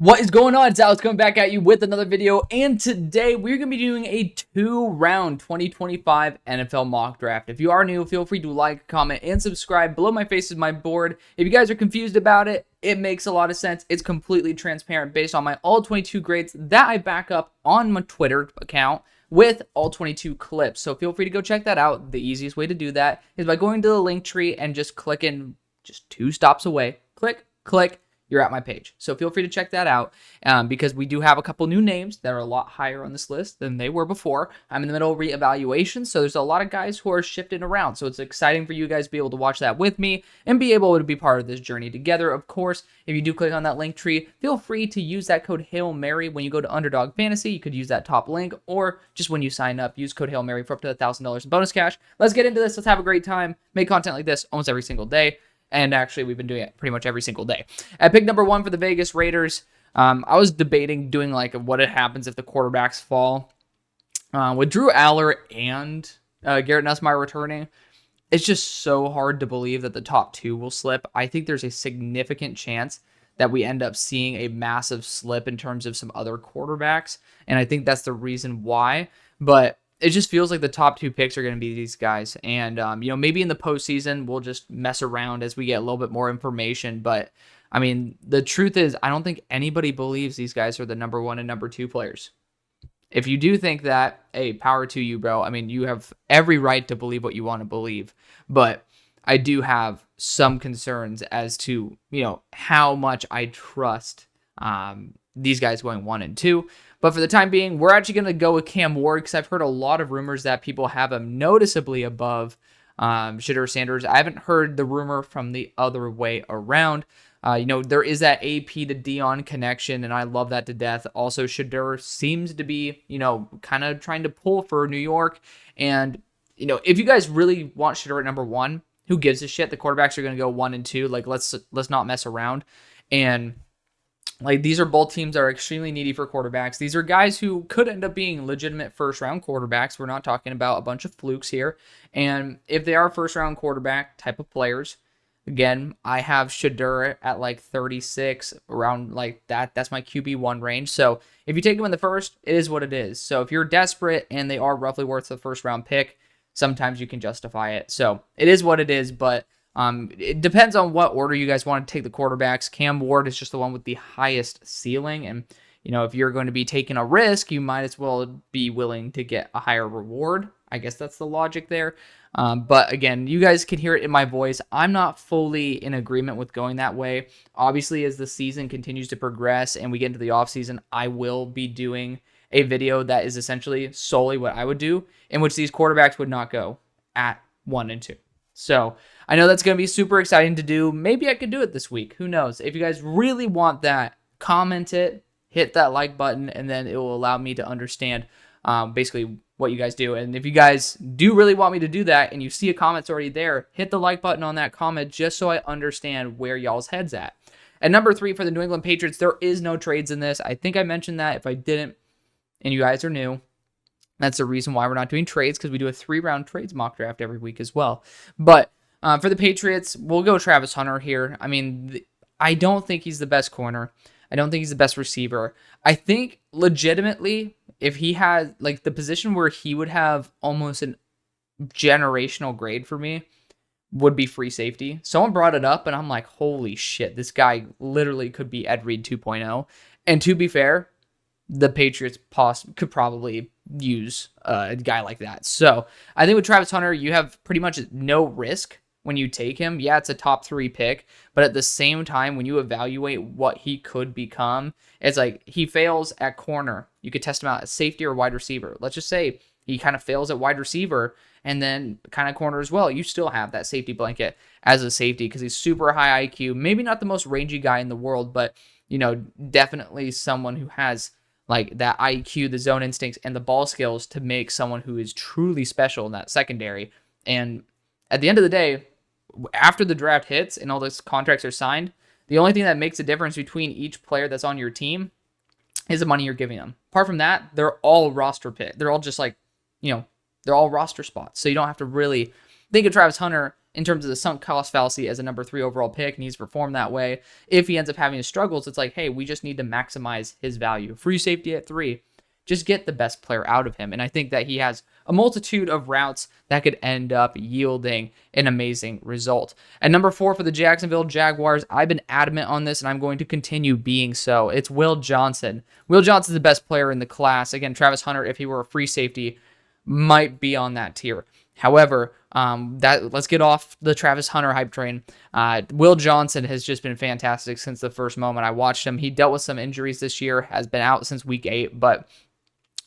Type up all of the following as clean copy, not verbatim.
What is going on? It's Alex coming back at you with another video, and today we're going to be doing a 2-round 2025 NFL mock draft. If you are new, feel free to like, comment, and subscribe. Below my face is my board. If you guys are confused about it, it makes a lot of sense. It's completely transparent based on my all 22 grades that I back up on my Twitter account with all 22 clips. So feel free to go check that out. The easiest way to do that is by going to the link tree and just clicking just 2 stops away. Click. You're at my page. So feel free to check that out because we do have a couple new names that are a lot higher on this list than they were before. I'm in the middle of reevaluation, so there's a lot of guys who are shifting around. So it's exciting for you guys to be able to watch that with me and be able to be part of this journey together. Of course, if you do click on that link tree, feel free to use that code HAILMARY when you go to UnderDog Fantasy. You could use that top link, or just when you sign up, use code HAILMARY for up to $1,000 in bonus cash. Let's get into this. Let's have a great time. Make content like this almost every single day. And actually, we've been doing it pretty much every single day. At pick number 1 for the Vegas Raiders, I was debating doing like what happens if the quarterbacks fall. With Drew Aller and Garrett Nussmeier returning, it's just so hard to believe that the top 2 will slip. I think there's a significant chance that we end up seeing a massive slip in terms of some other quarterbacks. And I think that's the reason why. But it just feels like the top 2 picks are going to be these guys. And, maybe in the postseason, we'll just mess around as we get a little bit more information. But, I mean, the truth is, I don't think anybody believes these guys are the number 1 and number 2 players. If you do think that, hey, power to you, bro. I mean, you have every right to believe what you want to believe. But I do have some concerns as to, how much I trust these guys going 1 and 2. But for the time being, we're actually going to go with Cam Ward because I've heard a lot of rumors that people have him noticeably above Shedeur Sanders. I haven't heard the rumor from the other way around. There is that AP to Dion connection, and I love that to death. Also, Shedeur seems to be, kind of trying to pull for New York. And, if you guys really want Shedeur at number 1, who gives a shit? The quarterbacks are going to go 1 and 2. Like, let's not mess around. And these are both teams that are extremely needy for quarterbacks. These are guys who could end up being legitimate first-round quarterbacks. We're not talking about a bunch of flukes here. And if they are first-round quarterback type of players, again, I have Shedeur at 36, around that. That's my QB1 range. So if you take them in the first, it is what it is. So if you're desperate and they are roughly worth the first-round pick, sometimes you can justify it. So it is what it is, but it depends on what order you guys want to take the quarterbacks. Cam Ward is just the one with the highest ceiling. And, if you're going to be taking a risk, you might as well be willing to get a higher reward. I guess that's the logic there. But again, you guys can hear it in my voice. I'm not fully in agreement with going that way. Obviously, as the season continues to progress and we get into the offseason, I will be doing a video that is essentially solely what I would do, in which these quarterbacks would not go at 1 and 2. So I know that's going to be super exciting to do. Maybe I could do it this week. Who knows? If you guys really want that, comment it, hit that like button, and then it will allow me to understand basically what you guys do. And if you guys do really want me to do that and you see a comment's already there, hit the like button on that comment just so I understand where y'all's head's at. At number 3 for the New England Patriots, there is no trades in this. I think I mentioned that. If I didn't, and you guys are new, that's the reason why we're not doing trades, because we do a 3-round trades mock draft every week as well. But for the Patriots, we'll go Travis Hunter here. I mean, I don't think he's the best corner. I don't think he's the best receiver. I think legitimately, if he had the position where he would have almost a generational grade for me would be free safety. Someone brought it up and I'm like, holy shit, this guy literally could be Ed Reed 2.0. And to be fair, the Patriots could probably use a guy like that. So I think with Travis Hunter, you have pretty much no risk when you take him. Yeah, it's a top 3 pick, but at the same time, when you evaluate what he could become, it's he fails at corner. You could test him out at safety or wide receiver. Let's just say he kind of fails at wide receiver and then kind of corner as well. You still have that safety blanket as a safety because he's super high IQ. Maybe not the most rangy guy in the world, but definitely someone who has that IQ, the zone instincts, and the ball skills to make someone who is truly special in that secondary. And at the end of the day, after the draft hits and all those contracts are signed, the only thing that makes a difference between each player that's on your team is the money you're giving them. Apart from that, they're all roster pick. They're all just they're all roster spots. So you don't have to really think of Travis Hunter in terms of the sunk cost fallacy as a number 3 overall pick, and he's performed that way. If he ends up having his struggles, it's like, hey, we just need to maximize his value. Free safety at 3. Just get the best player out of him. And I think that he has a multitude of routes that could end up yielding an amazing result. At number 4 for the Jacksonville Jaguars, I've been adamant on this, and I'm going to continue being so. It's Will Johnson. Will Johnson's the best player in the class. Again, Travis Hunter, if he were a free safety, might be on that tier. However, let's get off the Travis Hunter hype train. Will Johnson has just been fantastic since the first moment I watched him. He dealt with some injuries this year, has been out since week 8, but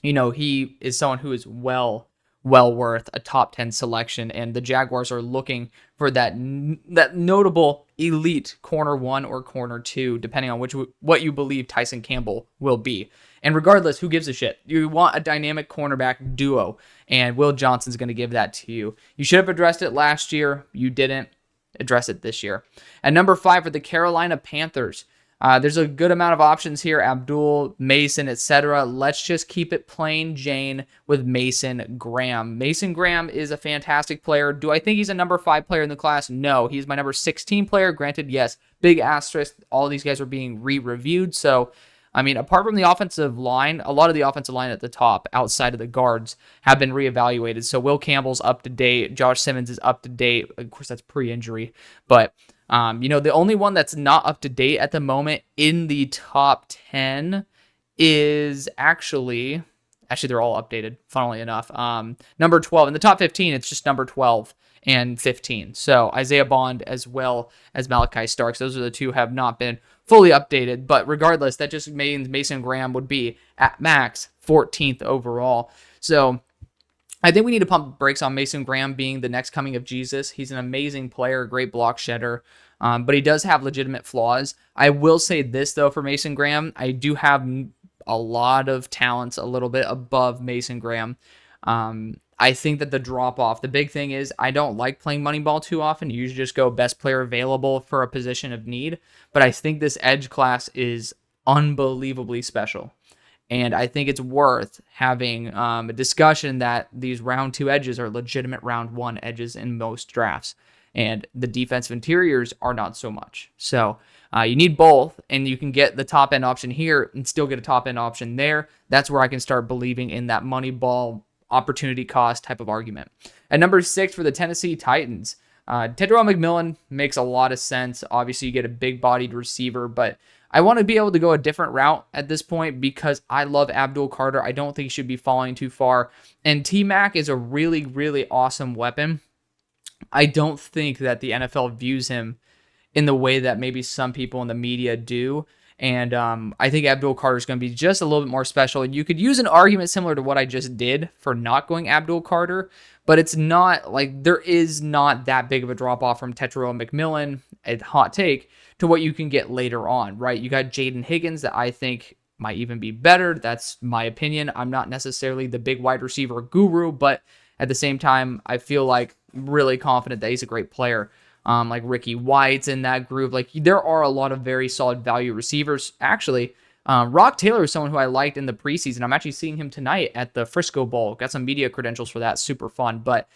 he is someone who is well worth a top 10 selection, and the Jaguars are looking for that notable elite corner 1 or corner 2, depending on what you believe Tyson Campbell will be. And regardless, who gives a shit? You want a dynamic cornerback duo, and Will Johnson's going to give that to you. You should have addressed it last year. You didn't address it this year. At number 5 for the Carolina Panthers, there's a good amount of options here. Abdul, Mason, etc. Let's just keep it plain Jane with Mason Graham. Mason Graham is a fantastic player. Do I think he's a number 5 player in the class? No. He's my number 16 player. Granted, yes, big asterisk. All these guys are being re-reviewed. So, apart from the offensive line, a lot of the offensive line at the top, outside of the guards, have been reevaluated. So Will Campbell's up to date. Josh Simmons is up to date. Of course, that's pre-injury. But the only one that's not up to date at the moment in the top 10 is actually they're all updated, funnily enough. Number 12. In the top 15, it's just number 12 and 15. So Isaiah Bond as well as Malachi Starks. Those are the two have not been fully updated. But regardless, that just means Mason Graham would be at max 14th overall. So I think we need to pump brakes on Mason Graham being the next coming of Jesus. He's an amazing player, great block shedder, but he does have legitimate flaws. I will say this, though, for Mason Graham. I do have a lot of talents a little bit above Mason Graham. I think that the drop-off, the big thing is I don't like playing Moneyball too often. You usually just go best player available for a position of need, but I think this edge class is unbelievably special. And I think it's worth having a discussion that these round 2 edges are legitimate round 1 edges in most drafts. And the defensive interiors are not so much. So you need both, and you can get the top end option here and still get a top end option there. That's where I can start believing in that money ball opportunity cost type of argument. At number 6 for the Tennessee Titans, Tedrow McMillan makes a lot of sense. Obviously, you get a big-bodied receiver, but I want to be able to go a different route at this point because I love Abdul Carter. I don't think he should be falling too far. And T-Mac is a really, really awesome weapon. I don't think that the NFL views him in the way that maybe some people in the media do. And I think Abdul Carter is going to be just a little bit more special. And you could use an argument similar to what I just did for not going Abdul Carter, but it's not like there is not that big of a drop off from Tetairoa McMillan, a hot take, to what you can get later on, right? You got Jaden Higgins that I think might even be better. That's my opinion. I'm not necessarily the big wide receiver guru, but at the same time, I feel like really confident that he's a great player. Like Ricky White's in that group. Like there are a lot of very solid value receivers. Actually, Rock Taylor is someone who I liked in the preseason. I'm actually seeing him tonight at the Frisco Bowl. Got some media credentials for that. Super fun. But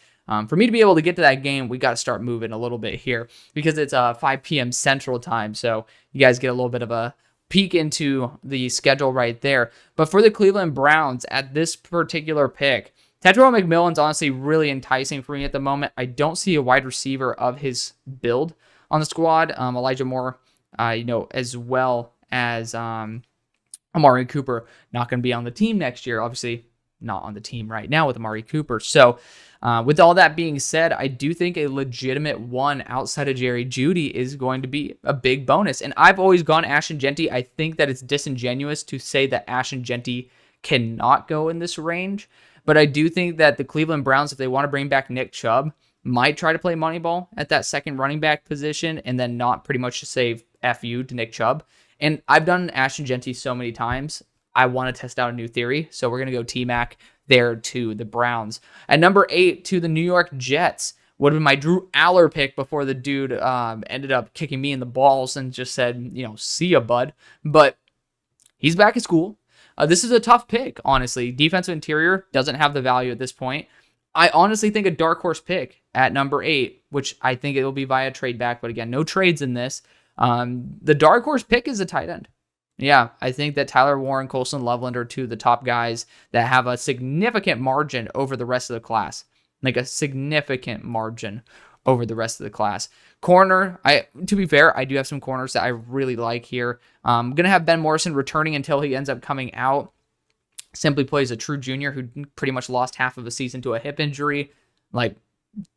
for me to be able to get to that game, we got to start moving a little bit here because it's 5 p.m. Central Time. So you guys get a little bit of a peek into the schedule right there. But for the Cleveland Browns at this particular pick, Tetairoa McMillan's honestly really enticing for me at the moment. I don't see a wide receiver of his build on the squad. Elijah Moore, as well as Amari Cooper, not going to be on the team next year. Obviously, not on the team right now with Amari Cooper. So, with all that being said, I do think a legitimate one outside of Jerry Jeudy is going to be a big bonus. And I've always gone Ashton Jeanty. I think that it's disingenuous to say that Ashton Jeanty cannot go in this range. But I do think that the Cleveland Browns, if they want to bring back Nick Chubb, might try to play Moneyball at that second running back position and then not pretty much just say F you to Nick Chubb. And I've done Ashton Jeanty so many times. I want to test out a new theory. So we're going to go T-Mac there to the Browns. At number 8 to the New York Jets would have been my Drew Aller pick before the dude ended up kicking me in the balls and just said, see ya, bud. But he's back at school. This is a tough pick, honestly. Defensive interior doesn't have the value at this point. I honestly think a dark horse pick at number 8, which I think it will be via trade back, but again, no trades in this. The dark horse pick is a tight end. Yeah, I think that Tyler Warren, Colson Loveland are two of the top guys that have a significant margin over the rest of the class. Like a significant margin over the rest of the class. Corner, to be fair, I do have some corners that I really like here. I'm going to have Ben Morrison returning until he ends up coming out. Simply plays a true junior who pretty much lost half of a season to a hip injury. Like,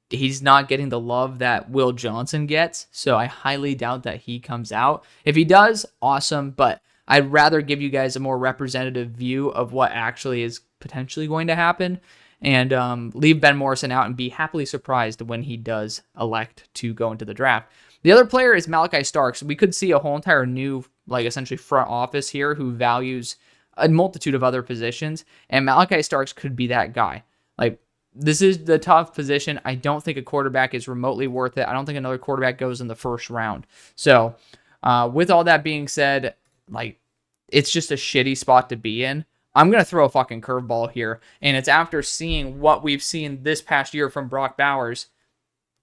he's not getting the love that Will Johnson gets, so I highly doubt that he comes out. If he does, awesome, but I'd rather give you guys a more representative view of what actually is potentially going to happen and leave Ben Morrison out and be happily surprised when he does elect to go into the draft. The other player is Malachi Starks. We could see a whole entire new, like, essentially front office here who values a multitude of other positions, and Malachi Starks could be that guy. Like, this is the tough position. I don't think a quarterback is remotely worth it. I don't think another quarterback goes in the first round. So, with all that being said, like, it's just a shitty spot to be in. I'm going to throw a fucking curveball here, and it's after seeing what we've seen this past year from Brock Bowers.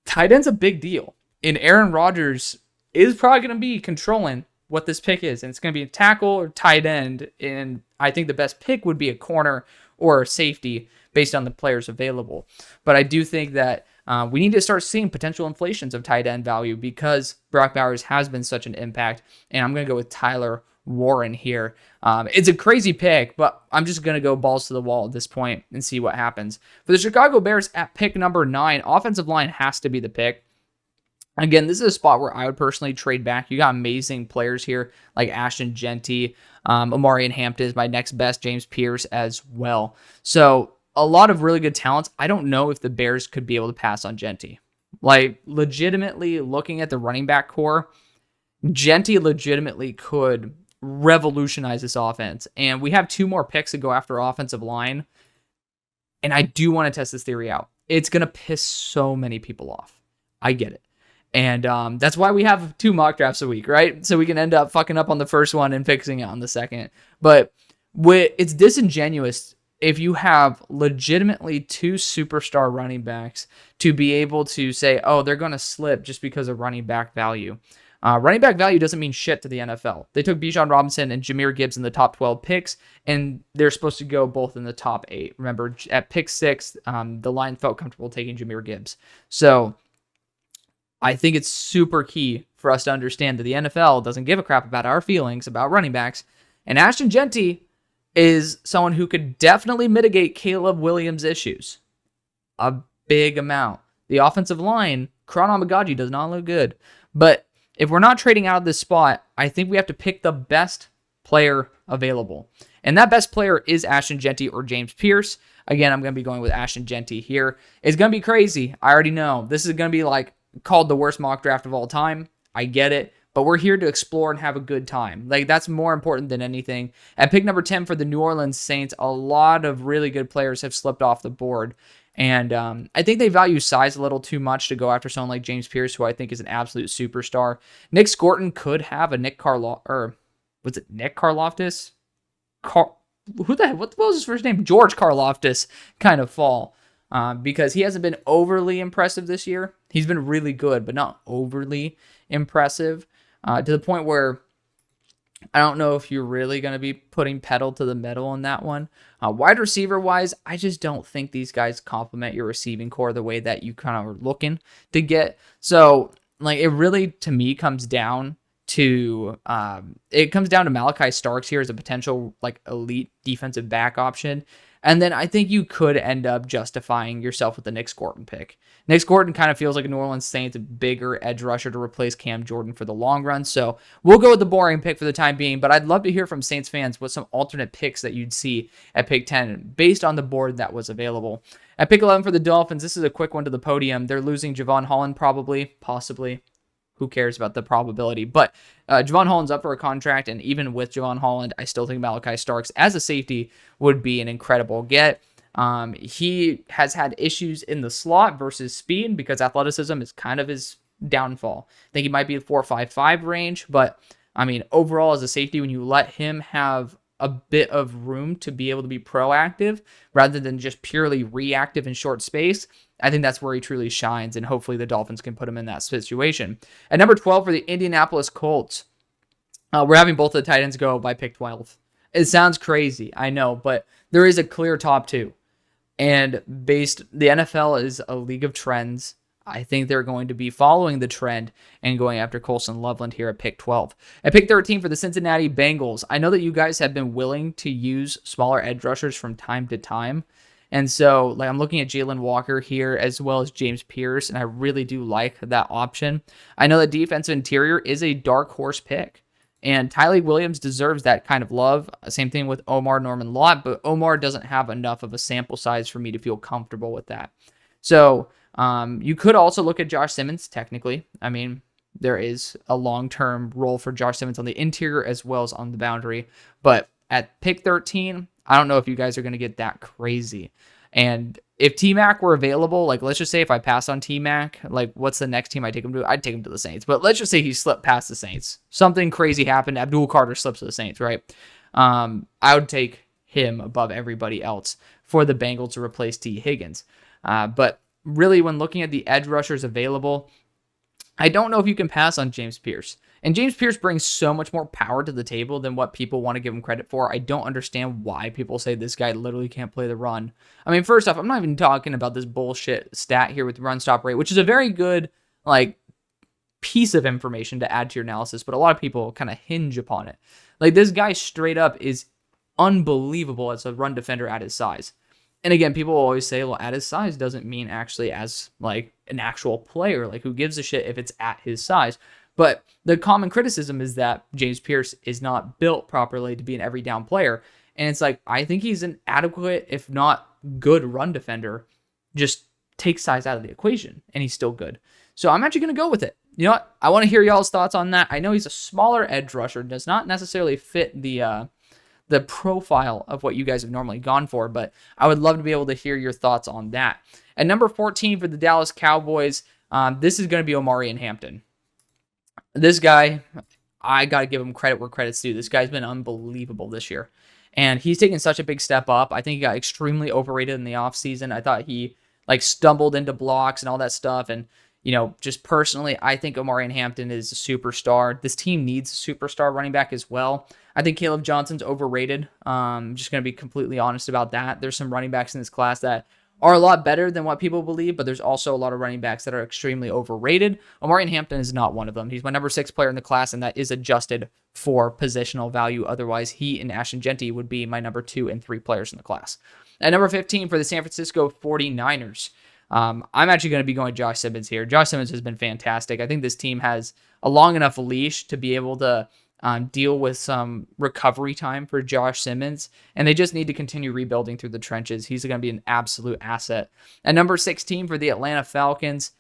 Tight end's a big deal, and Aaron Rodgers is probably going to be controlling what this pick is, and it's going to be a tackle or tight end, and I think the best pick would be a corner or a safety based on the players available. But I do think that we need to start seeing potential inflations of tight end value because Brock Bowers has been such an impact, and I'm going to go with Tyler Warren here. It's a crazy pick, but I'm just going to go balls to the wall at this point and see what happens. For the Chicago Bears at pick number 9, offensive line has to be the pick. Again, this is a spot where I would personally trade back. You got amazing players here like Ashton Genty, Omarion Hampton is my next best, James Pierce as well. So a lot of really good talents. I don't know if the Bears could be able to pass on Genty. Like, legitimately looking at the running back core, Genty legitimately could revolutionize this offense. And we have 2 more picks to go after offensive line. And I do want to test this theory out. It's going to piss so many people off. I get it. And that's why we have 2 mock drafts a week, right? So we can end up fucking up on the first one and fixing it on the second. But it's disingenuous if you have legitimately 2 superstar running backs to be able to say, oh, they're going to slip just because of running back value. Running back value doesn't mean shit to the NFL. They took Bijan Robinson and Jahmyr Gibbs in the top 12 picks, and they're supposed to go both in the top 8. Remember, at pick 6, the line felt comfortable taking Jahmyr Gibbs. So I think it's super key for us to understand that the NFL doesn't give a crap about our feelings about running backs. And Ashton Genty is someone who could definitely mitigate Caleb Williams' issues. A big amount. The offensive line, Karan Amagaji does not look good. But if we're not trading out of this spot, I think we have to pick the best player available. And that best player is Ashton Genty or James Pierce. Again, I'm going to be going with Ashton Genty here. It's going to be crazy. I already know. This is going to be like called the worst mock draft of all time. I get it. But we're here to explore and have a good time. Like, that's more important than anything. At pick number 10 for the New Orleans Saints, a lot of really good players have slipped off the board. And I think they value size a little too much to go after someone like James Pierce, who I think is an absolute superstar. Nick Scorton could have a Nick Karloftis? What was his first name? George Karloftis kind of fall. Because he hasn't been overly impressive this year. He's been really good, but not overly impressive. To the point where I don't know if you're really going to be putting pedal to the metal on that one. Wide receiver wise, I just don't think these guys complement your receiving core the way that you kind of are looking to get. So, like, it really, to me, comes down to Malachi Starks here as a potential, like, elite defensive back option. And then I think you could end up justifying yourself with the Nick Scorton pick. Nick Scorton kind of feels like a New Orleans Saints bigger edge rusher to replace Cam Jordan for the long run. So we'll go with the boring pick for the time being, but I'd love to hear from Saints fans what some alternate picks that you'd see at pick 10 based on the board that was available. At pick 11 for the Dolphins, this is a quick one to the podium. They're losing Javon Holland probably, possibly. Who cares about the probability? But Javon Holland's up for a contract, and even with Javon Holland, I still think Malachi Starks as a safety would be an incredible get. He has had issues in the slot versus speed because athleticism is kind of his downfall. I think he might be a 4.55 range, but I mean, overall as a safety, when you let him have a bit of room to be able to be proactive rather than just purely reactive in short space, I think that's where he truly shines, and hopefully the Dolphins can put him in that situation. At number 12 for the Indianapolis Colts, we're having both of the tight ends go by pick 12. It sounds crazy, I know, but there is a clear top two. And the NFL is a league of trends. I think they're going to be following the trend and going after Colson Loveland here at pick 12. At pick 13 for the Cincinnati Bengals, I know that you guys have been willing to use smaller edge rushers from time to time. And so like I'm looking at Jalen Walker here as well as James Pierce, and I really do like that option. I know that defensive interior is a dark horse pick, and Tyleik Williams deserves that kind of love. Same thing with Omar Norman Lott, but Omar doesn't have enough of a sample size for me to feel comfortable with that. So you could also look at Josh Simmons, technically. I mean, there is a long-term role for Josh Simmons on the interior as well as on the boundary. But at pick 13, I don't know if you guys are going to get that crazy. And if T-Mac were available, like let's just say if I pass on T-Mac, like what's the next team I'd take him to? I'd take him to the Saints. But let's just say he slipped past the Saints. Something crazy happened. Abdul Carter slips to the Saints, right? I would take him above everybody else for the Bengals to replace T. Higgins. But really, when looking at the edge rushers available, I don't know if you can pass on James Pierce. And James Pierce brings so much more power to the table than what people want to give him credit for. I don't understand why people say this guy literally can't play the run. I mean, first off, I'm not even talking about this bullshit stat here with run stop rate, which is a very good like piece of information to add to your analysis, but a lot of people kind of hinge upon it. Like this guy straight up is unbelievable as a run defender at his size. And again, people always say, well, at his size doesn't mean actually as like an actual player. Like who gives a shit if it's at his size? But the common criticism is that James Pierce is not built properly to be an every down player. And it's like, I think he's an adequate, if not good run defender. Just take size out of the equation and he's still good. So I'm actually going to go with it. You know what? I want to hear y'all's thoughts on that. I know he's a smaller edge rusher, does not necessarily fit the profile of what you guys have normally gone for, but I would love to be able to hear your thoughts on that. At number 14 for the Dallas Cowboys, this is going to be Omarion Hampton. This guy, I got to give him credit where credit's due. This guy's been unbelievable this year, and he's taken such a big step up. I think he got extremely overrated in the offseason. I thought he like stumbled into blocks and all that stuff, and you know, just personally, I think Omarion Hampton is a superstar. This team needs a superstar running back as well. I think Caleb Johnson's overrated. I'm just going to be completely honest about that. There's some running backs in this class that are a lot better than what people believe, but there's also a lot of running backs that are extremely overrated. Omarion Hampton is not one of them. He's my number 6 player in the class, and that is adjusted for positional value. Otherwise, he and Ashton Genty would be my number 2 and 3 players in the class. At number 15 for the San Francisco 49ers, I'm actually going to be going Josh Simmons here. Josh Simmons has been fantastic. I think this team has a long enough leash to be able to deal with some recovery time for Josh Simmons, and they just need to continue rebuilding through the trenches. He's going to be an absolute asset. At number 16 for the Atlanta Falcons,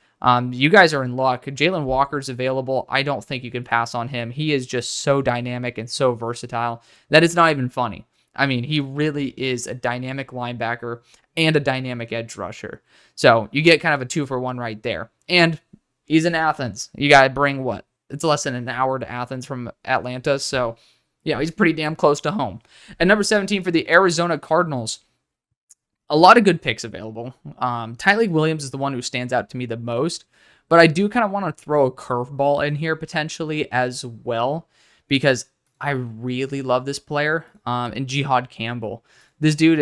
you guys are in luck. Jalen Walker's available. I don't think you can pass on him. He is just so dynamic and so versatile that it's not even funny. I mean, he really is a dynamic linebacker and a dynamic edge rusher. So you get kind of a 2-for-1 right there. And he's in Athens. You got to bring what? It's less than an hour to Athens from Atlanta. So, yeah, he's pretty damn close to home. At number 17 for the Arizona Cardinals, a lot of good picks available. Tyleik Williams is the one who stands out to me the most. But I do kind of want to throw a curveball in here potentially as well, because I really love this player. And Jihad Campbell. This dude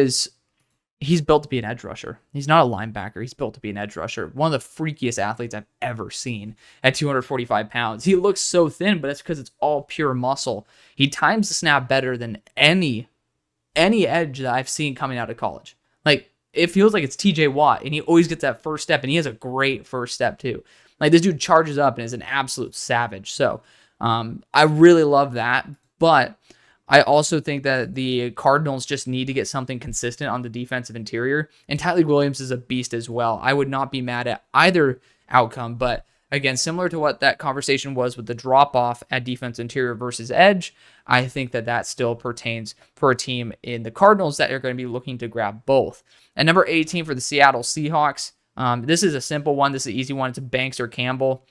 he's built to be an edge rusher. He's not a linebacker. He's built to be an edge rusher. One of the freakiest athletes I've ever seen at 245 pounds. He looks so thin, but it's because it's all pure muscle. He times the snap better than any edge that I've seen coming out of college. Like, it feels like it's TJ Watt, and he always gets that first step, and he has a great first step too. Like, this dude charges up and is an absolute savage. So, I really love that, but I also think that the Cardinals just need to get something consistent on the defensive interior, and Tyleik Williams is a beast as well. I would not be mad at either outcome, but again, similar to what that conversation was with the drop-off at defense interior versus edge, I think that still pertains for a team in the Cardinals that are going to be looking to grab both. At number 18 for the Seattle Seahawks, this is a simple one. This is an easy one. It's Banks or Campbell.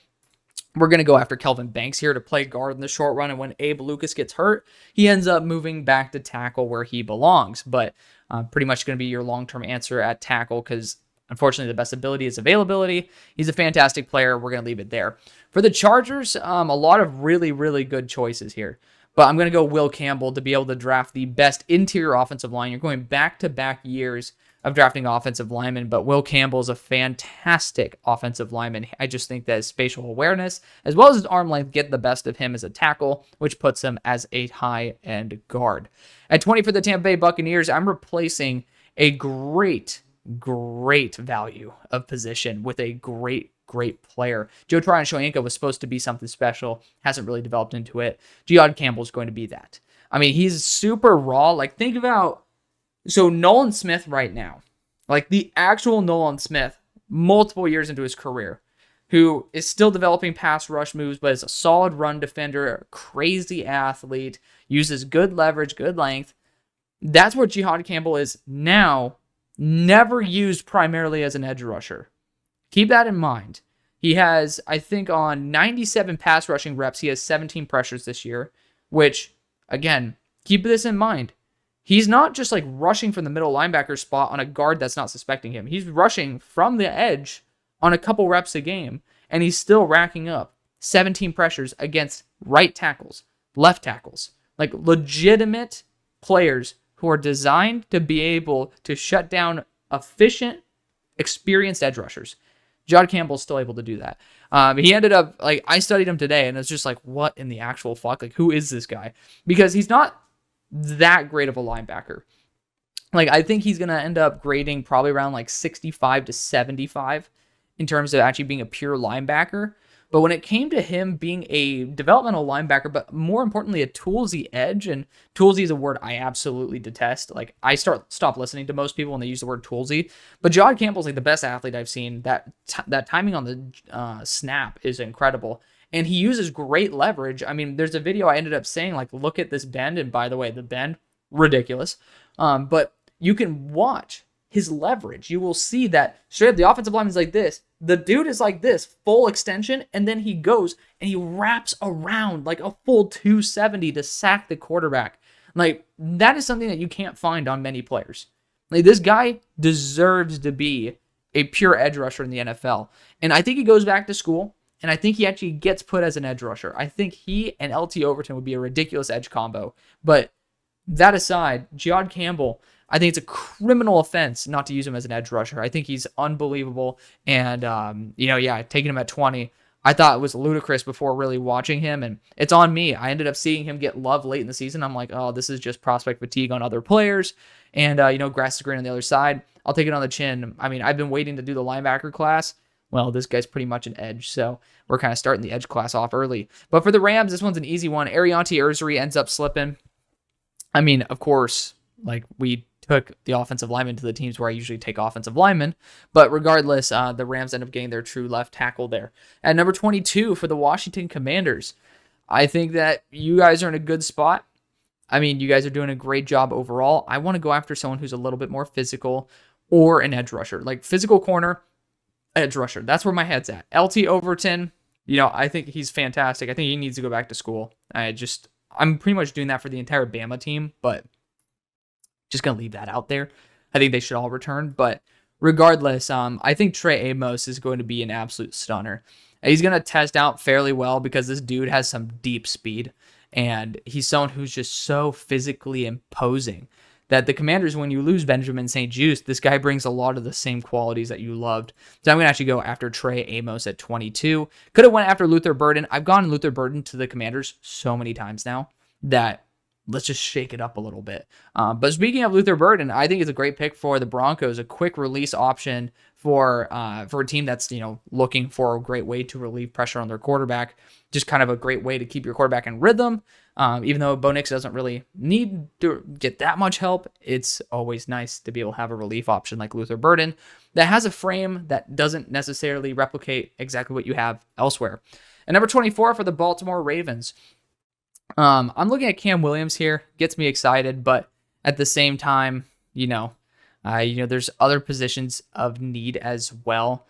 We're going to go after Kelvin Banks here to play guard in the short run. And when Abe Lucas gets hurt, he ends up moving back to tackle where he belongs. But pretty much going to be your long-term answer at tackle because unfortunately the best ability is availability. He's a fantastic player. We're going to leave it there. For the Chargers, a lot of really, really good choices here. But I'm going to go Will Campbell to be able to draft the best interior offensive line. You're going back-to-back years of drafting offensive linemen, but Will Campbell is a fantastic offensive lineman. I just think that his spatial awareness, as well as his arm length, get the best of him as a tackle, which puts him as a high-end guard. At 20 for the Tampa Bay Buccaneers, I'm replacing a great value of position with a great player. Joe Tryon-Shoyinka was supposed to be something special, hasn't really developed into it. Jihaad Campbell is going to be that. I mean, he's super raw. Like, think about, so Nolan Smith right now, like the actual Nolan Smith, multiple years into his career, who is still developing pass rush moves, but is a solid run defender, a crazy athlete, uses good leverage, good length. That's where Jihaad Campbell is now, never used primarily as an edge rusher. Keep that in mind. He has, I think, on 97 pass rushing reps, he has 17 pressures this year, which, again, keep this in mind. He's not just like rushing from the middle linebacker spot on a guard that's not suspecting him. He's rushing from the edge on a couple reps a game, and he's still racking up 17 pressures against right tackles, left tackles, like legitimate players who are designed to be able to shut down efficient, experienced edge rushers. Jihaad Campbell's still able to do that. He ended up, like, I studied him today, and it's just like, what in the actual fuck? Like, who is this guy? Because he's not that great of a linebacker. Like, I think he's going to end up grading probably around like 65 to 75 in terms of actually being a pure linebacker. But when it came to him being a developmental linebacker, but more importantly, a toolsy edge, and toolsy is a word I absolutely detest. Like, I stop listening to most people when they use the word toolsy. But Jihaad Campbell's like the best athlete I've seen. That timing on the snap is incredible. And he uses great leverage. I mean, there's a video I ended up saying, like, look at this bend. And by the way, the bend, ridiculous. But you can watch his leverage. You will see that straight up the offensive line is like this. The dude is like this, full extension. And then he goes and he wraps around like a full 270 to sack the quarterback. Like, that is something that you can't find on many players. Like, this guy deserves to be a pure edge rusher in the NFL. And I think he goes back to school. And I think he actually gets put as an edge rusher. I think he and LT Overton would be a ridiculous edge combo. But that aside, Jihaad Campbell, I think it's a criminal offense not to use him as an edge rusher. I think he's unbelievable. And, taking him at 20, I thought it was ludicrous before really watching him. And it's on me. I ended up seeing him get love late in the season. I'm like, oh, this is just prospect fatigue on other players. And, grass is green on the other side. I'll take it on the chin. I mean, I've been waiting to do the linebacker class. Well, this guy's pretty much an edge, so we're kind of starting the edge class off early. But for the Rams, this one's an easy one. Ariante Ursary ends up slipping. I mean, of course, like, we took the offensive lineman to the teams where I usually take offensive linemen. But regardless, the Rams end up getting their true left tackle there. At number 22 for the Washington Commanders, I think that you guys are in a good spot. I mean, you guys are doing a great job overall. I want to go after someone who's a little bit more physical or an edge rusher. Like, physical corner, edge rusher. That's where my head's at. LT Overton, I think he's fantastic. I think he needs to go back to school. I'm pretty much doing that for the entire Bama team, but just going to leave that out there. I think they should all return. But regardless, I think Trey Amos is going to be an absolute stunner. He's going to test out fairly well because this dude has some deep speed, and he's someone who's just so physically imposing that the Commanders, when you lose Benjamin St-Juste, this guy brings a lot of the same qualities that you loved. So I'm going to actually go after Trey Amos at 22. Could have went after Luther Burden. I've gone Luther Burden to the Commanders so many times now that let's just shake it up a little bit. But speaking of Luther Burden, I think it's a great pick for the Broncos, a quick release option for a team that's looking for a great way to relieve pressure on their quarterback. Just kind of a great way to keep your quarterback in rhythm. Even though Bo Nix doesn't really need to get that much help, it's always nice to be able to have a relief option like Luther Burden that has a frame that doesn't necessarily replicate exactly what you have elsewhere. And number 24 for the Baltimore Ravens. I'm looking at Cam Williams here. Gets me excited, but at the same time, there's other positions of need as well.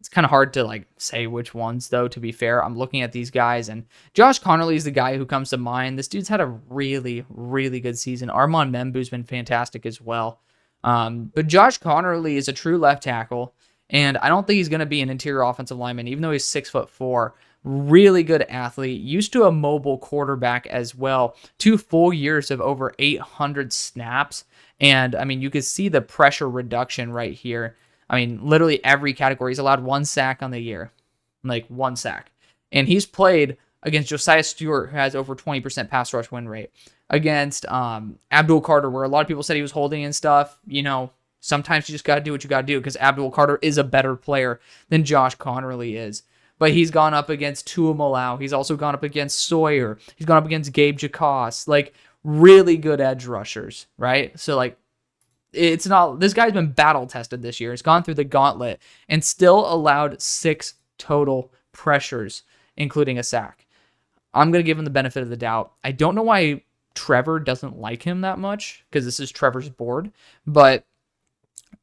It's kind of hard to like say which ones though, to be fair. I'm looking at these guys, and Josh Connerly is the guy who comes to mind. This dude's had a really, really good season. Armand Membu's been fantastic as well. But Josh Connerly is a true left tackle, and I don't think he's going to be an interior offensive lineman, even though he's 6'4". Really good athlete, used to a mobile quarterback as well. 2 full years of over 800 snaps. And I mean, you can see the pressure reduction right here. I mean, literally every category. He's allowed 1 sack on the year, like 1 sack. And he's played against Josiah Stewart, who has over 20% pass rush win rate. Against Abdul Carter, where a lot of people said he was holding and stuff. You know, sometimes you just got to do what you got to do, because Abdul Carter is a better player than Josh Connerly is. But he's gone up against Tua Malau. He's also gone up against Sawyer. He's gone up against Gabe Jacos. Like, really good edge rushers, right? So, like, it's not... This guy's been battle-tested this year. He's gone through the gauntlet and still allowed 6 total pressures, including a sack. I'm going to give him the benefit of the doubt. I don't know why Trevor doesn't like him that much, because this is Trevor's board, but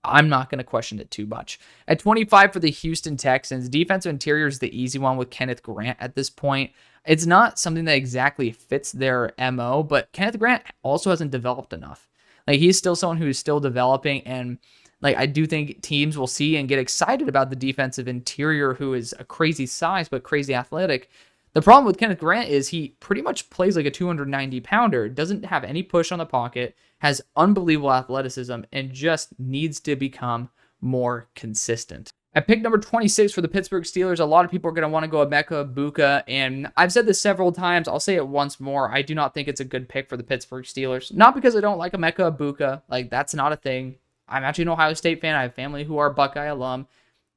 I'm not going to question it too much. At 25 for the Houston Texans, defensive interior is the easy one with Kenneth Grant at this point. It's not something that exactly fits their MO, but Kenneth Grant also hasn't developed enough. Like, he's still someone who's still developing, and like, I do think teams will see and get excited about the defensive interior, who is a crazy size but crazy athletic. The problem with Kenneth Grant is he pretty much plays like a 290-pounder, doesn't have any push on the pocket, has unbelievable athleticism, and just needs to become more consistent. At pick number 26 for the Pittsburgh Steelers, a lot of people are going to want to go Emeka Egbuka, and I've said this several times. I'll say it once more. I do not think it's a good pick for the Pittsburgh Steelers. Not because I don't like Emeka Egbuka. Like, that's not a thing. I'm actually an Ohio State fan. I have family who are Buckeye alum.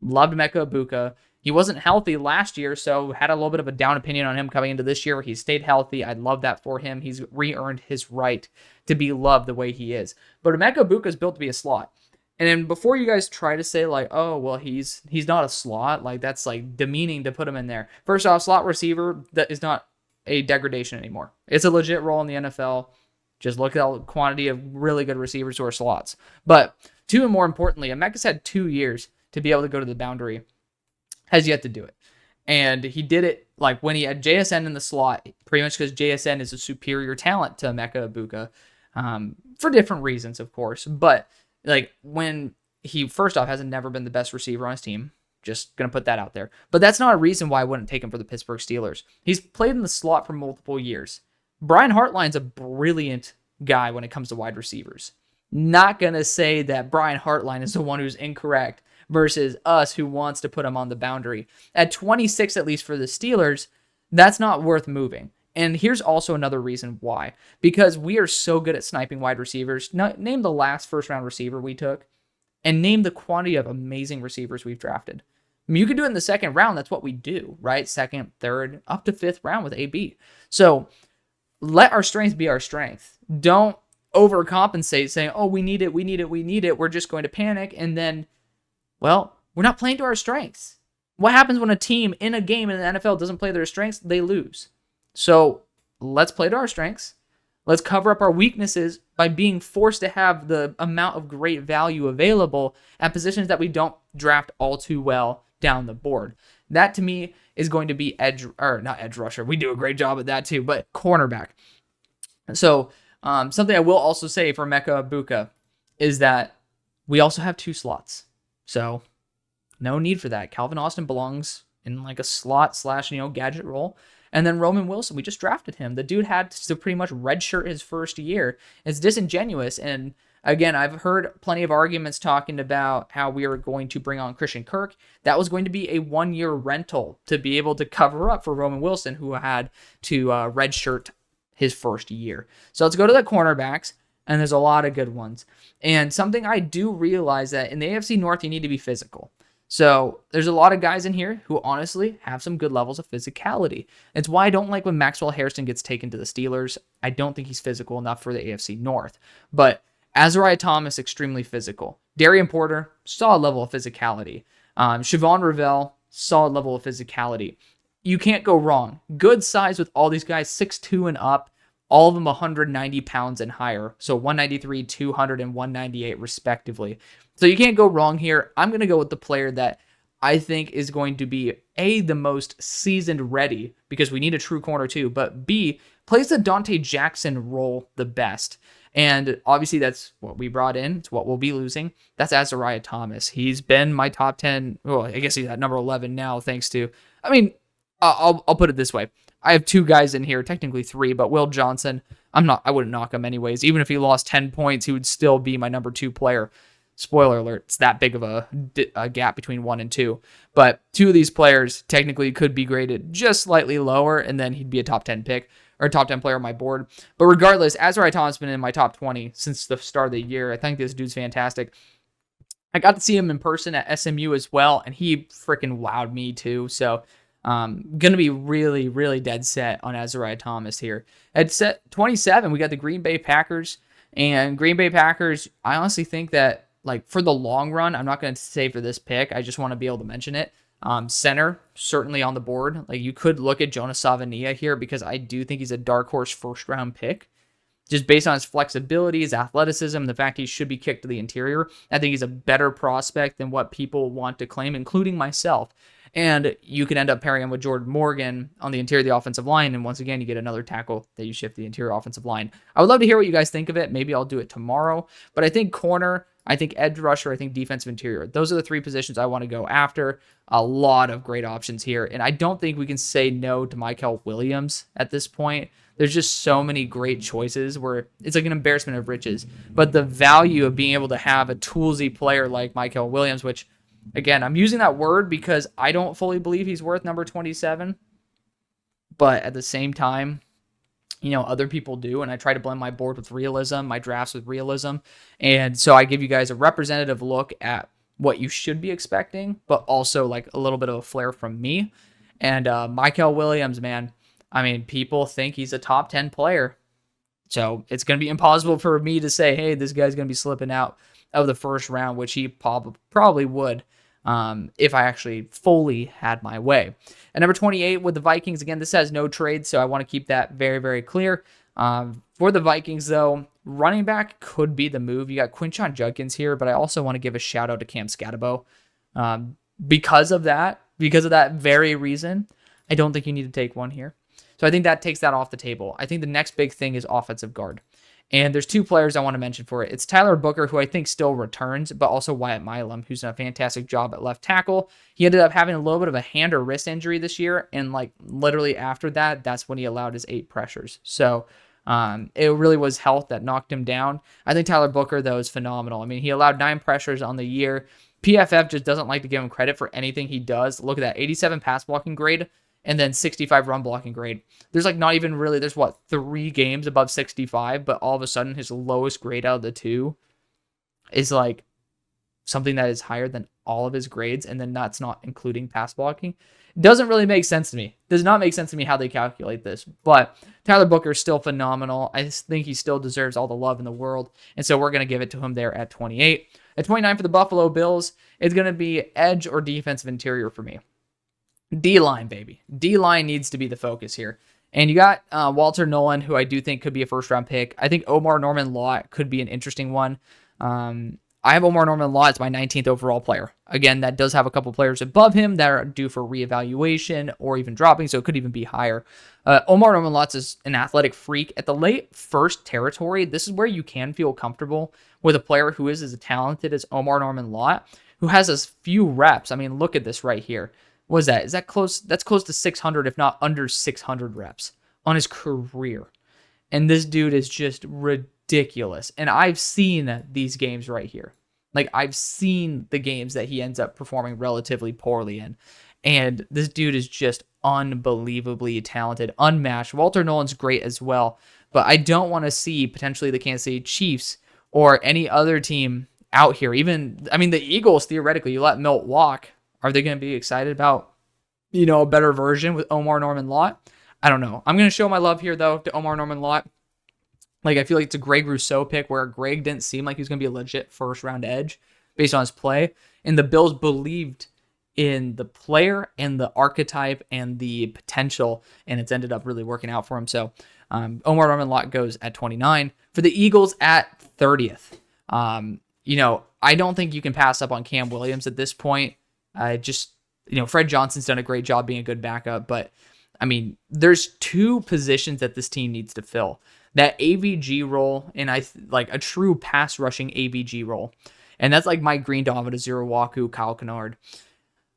Loved Emeka Egbuka. He wasn't healthy last year, so had a little bit of a down opinion on him coming into this year. He stayed healthy. I love that for him. He's re-earned his right to be loved the way he is. But Emeka Egbuka is built to be a slot. And then before you guys try to say, like, oh, well, he's not a slot, like, that's, like, demeaning to put him in there. First off, slot receiver, that is not a degradation anymore. It's a legit role in the NFL. Just look at the quantity of really good receivers who are slots. But, two and more importantly, Emeka's had 2 years to be able to go to the boundary. Has yet to do it. And he did it like when he had JSN in the slot, pretty much because JSN is a superior talent to Emeka Egbuka, for different reasons, of course. But like, when he, first off, hasn't never been the best receiver on his team. Just going to put that out there. But that's not a reason why I wouldn't take him for the Pittsburgh Steelers. He's played in the slot for multiple years. Brian Hartline's a brilliant guy when it comes to wide receivers. Not going to say that Brian Hartline is the one who's incorrect versus us who wants to put him on the boundary. At 26, at least for the Steelers, that's not worth moving. And here's also another reason why. Because we are so good at sniping wide receivers. Name the last first-round receiver we took, and name the quantity of amazing receivers we've drafted. I mean, you can do it in the second round. That's what we do, right? Second, third, up to fifth round with AB. So let our strength be our strength. Don't overcompensate saying, oh, we need it. We're just going to panic, and then, well, we're not playing to our strengths. What happens when a team in a game in the NFL doesn't play their strengths? They lose. So let's play to our strengths. Let's cover up our weaknesses by being forced to have the amount of great value available at positions that we don't draft all too well down the board. That, to me, is going to be not edge rusher. We do a great job at that too, but cornerback. So something I will also say for Emeka Egbuka is that we also have 2 slots. So no need for that. Calvin Austin belongs in like a slot / gadget role. And then Roman Wilson, we just drafted him. The dude had to pretty much redshirt his first year. It's disingenuous. And again, I've heard plenty of arguments talking about how we are going to bring on Christian Kirk. That was going to be a 1-year rental to be able to cover up for Roman Wilson, who had to redshirt his first year. So let's go to the cornerbacks. And there's a lot of good ones. And something I do realize that in the AFC North, you need to be physical. So there's a lot of guys in here who honestly have some good levels of physicality. It's why I don't like when Maxwell Harrison gets taken to the Steelers. I don't think he's physical enough for the AFC North. But Azariah Thomas, extremely physical. Darian Porter, solid level of physicality. Siobhan Revell, solid level of physicality. You can't go wrong. Good size with all these guys, 6'2" and up. All of them 190 pounds and higher. So 193, 200, and 198 respectively. So you can't go wrong here. I'm going to go with the player that I think is going to be A, the most seasoned ready, because we need a true corner too, but B, plays the Dante Jackson role the best. And obviously that's what we brought in. It's what we'll be losing. That's Azariah Thomas. He's been my top 10. Well, I guess he's at number 11 now, thanks to, I mean, I'll put it this way. I have 2 guys in here, technically 3, but Will Johnson, I wouldn't knock him anyways. Even if he lost 10 points, he would still be my number 2 player. Spoiler alert, it's that big of a gap between 1 and 2. But 2 of these players technically could be graded just slightly lower, and then he'd be a top 10 pick, or top 10 player on my board. But regardless, Azariah Thomas has been in my top 20 since the start of the year. I think this dude's fantastic. I got to see him in person at SMU as well, and he freaking wowed me too. So going to be really, really dead set on Azariah Thomas here. At set 27, we got the Green Bay Packers. And Green Bay Packers, I honestly think that, like, for the long run, I'm not going to say for this pick. I just want to be able to mention it. Center, certainly on the board. Like, you could look at Jonas Savania here because I do think he's a dark horse first-round pick. Just based on his flexibility, his athleticism, the fact he should be kicked to the interior, I think he's a better prospect than what people want to claim, including myself. And you can end up pairing him with Jordan Morgan on the interior of the offensive line, and once again, you get another tackle that you shift the interior offensive line. I would love to hear what you guys think of it. Maybe I'll do it tomorrow. But I think corner, I think edge rusher, I think defensive interior. Those are the 3 positions I want to go after. A lot of great options here. And I don't think we can say no to Mykel Williams at this point. There's just so many great choices where it's like an embarrassment of riches. But the value of being able to have a toolsy player like Mykel Williams, which, again, I'm using that word because I don't fully believe he's worth number 27. But at the same time, you know, other people do, and I try to blend my board with realism, my drafts with realism, and so I give you guys a representative look at what you should be expecting, but also like a little bit of a flair from me. And Mykel Williams, man, I mean, people think he's a top 10 player, so it's going to be impossible for me to say, hey, this guy's going to be slipping out of the first round, which he probably would. If I actually fully had my way. At number 28 with the Vikings, again, this has no trade, so I want to keep that very, very clear. For the Vikings, though, running back could be the move. You got Quinshon Judkins here, but I also want to give a shout out to Cam Scatabo. Because of that very reason, I don't think you need to take one here. So I think that takes that off the table. I think the next big thing is offensive guard. And there's 2 players I want to mention for it. It's Tyler Booker, who I think still returns, but also Wyatt Milam, who's done a fantastic job at left tackle. He ended up having a little bit of a hand or wrist injury this year, and like literally after that, that's when he allowed his 8 pressures. So it really was health that knocked him down. I think Tyler Booker, though, is phenomenal. I mean, he allowed 9 pressures on the year. PFF just doesn't like to give him credit for anything he does. Look at that, 87 pass blocking grade, and then 65 run blocking grade. There's like not even really, there's 3 games above 65, but all of a sudden his lowest grade out of the 2 is like something that is higher than all of his grades, and then that's not including pass blocking. It doesn't really make sense to me. Does not make sense to me how they calculate this, but Tyler Booker is still phenomenal. I think he still deserves all the love in the world, and so we're going to give it to him there at 28. At 29 for the Buffalo Bills, it's going to be edge or defensive interior for me. D-line, baby. D-line needs to be the focus here. And you got Walter Nolan, who I do think could be a first-round pick. I think Omar Norman-Lott could be an interesting one. I have Omar Norman-Lott as my 19th overall player. Again, that does have a couple players above him that are due for reevaluation or even dropping, so it could even be higher. Omar Norman-Lott is an athletic freak. At the late first territory, this is where you can feel comfortable with a player who is as talented as Omar Norman-Lott, who has as few reps. I mean, look at this right here. What is that? Is that close? That's close to 600, if not under 600 reps on his career. And this dude is just ridiculous. And I've seen these games right here. Like, I've seen the games that he ends up performing relatively poorly in. And this dude is just unbelievably talented, unmatched. Walter Nolan's great as well. But I don't want to see potentially the Kansas City Chiefs or any other team out here. Even, I mean, the Eagles, theoretically, you let Milt walk. Are they going to be excited about, a better version with Omar Norman-Lott? I don't know. I'm going to show my love here, though, to Omar Norman-Lott. Like, I feel like it's a Greg Rousseau pick where Greg didn't seem like he was going to be a legit first-round edge based on his play. And the Bills believed in the player and the archetype and the potential, and it's ended up really working out for him. So Omar Norman-Lott goes at 29. For the Eagles at 30th, I don't think you can pass up on Cam Williams at this point. Fred Johnson's done a great job being a good backup, but I mean, there's two positions that this team needs to fill. That AVG role and like a true pass rushing AVG role. And that's like Mike Green, Dominic Zerowaku, Kyle Kennard.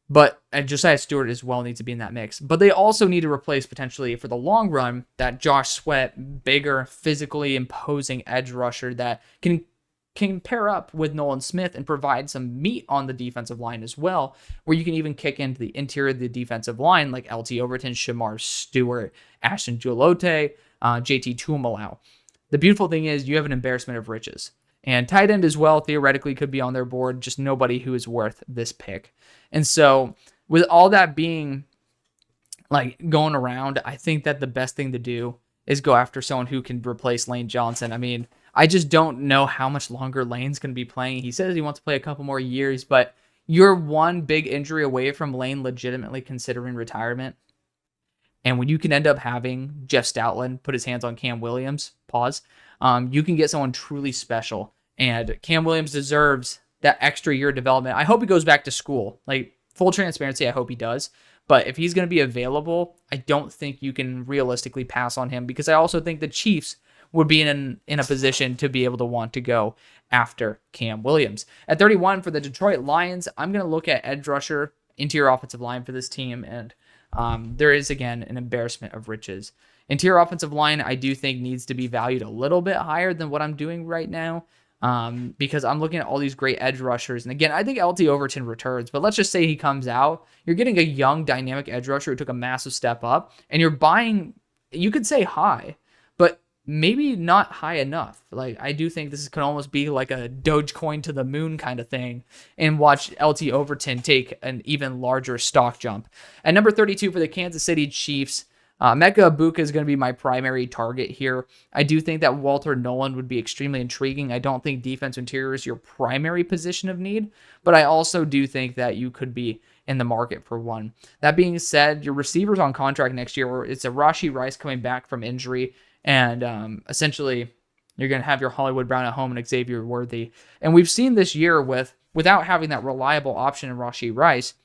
But Josiah Stewart as well needs to be in that mix. But they also need to replace potentially for the long run that Josh Sweat, bigger, physically imposing edge rusher that can pair up with Nolan Smith and provide some meat on the defensive line as well, where you can even kick into the interior of the defensive line like LT Overton, Shamar Stewart, Ashton Julote, JT Tuimalau. The beautiful thing is you have an embarrassment of riches. And tight end as well, theoretically, could be on their board, just nobody who is worth this pick. And so with all that being like going around, I think that the best thing to do is go after someone who can replace Lane Johnson. I mean, I just don't know how much longer Lane's going to be playing. He says he wants to play a couple more years, but you're one big injury away from Lane legitimately considering retirement. And when you can end up having Jeff Stoutland put his hands on Cam Williams, you can get someone truly special. And Cam Williams deserves that extra year of development. I hope he goes back to school. Like, full transparency, I hope he does. But if he's going to be available, I don't think you can realistically pass on him, because I also think the Chiefs would be in a position to be able to want to go after Cam Williams. At 31 for the Detroit Lions, I'm going to look at edge rusher, interior offensive line for this team, and there is, again, an embarrassment of riches. Interior offensive line, I do think needs to be valued a little bit higher than what I'm doing right now, because I'm looking at all these great edge rushers. And again, I think LT Overton returns, but let's just say he comes out. You're getting a young, dynamic edge rusher who took a massive step up, and you're buying, you could say high, but maybe not high enough. Like, I do think this could almost be like a Dogecoin to the moon kind of thing, and watch LT Overton take an even larger stock jump. At number 32 for the Kansas City Chiefs, Mecca Ibuka is going to be my primary target here. I do think that Walter Nolan would be extremely intriguing. I don't think defense interior is your primary position of need, but I also do think that you could be in the market for one. That being said, your receivers on contract next year, it's a Rashee Rice coming back from injury, and essentially you're going to have your Hollywood Brown at home and Xavier Worthy. And we've seen this year without having that reliable option in Rashee Rice,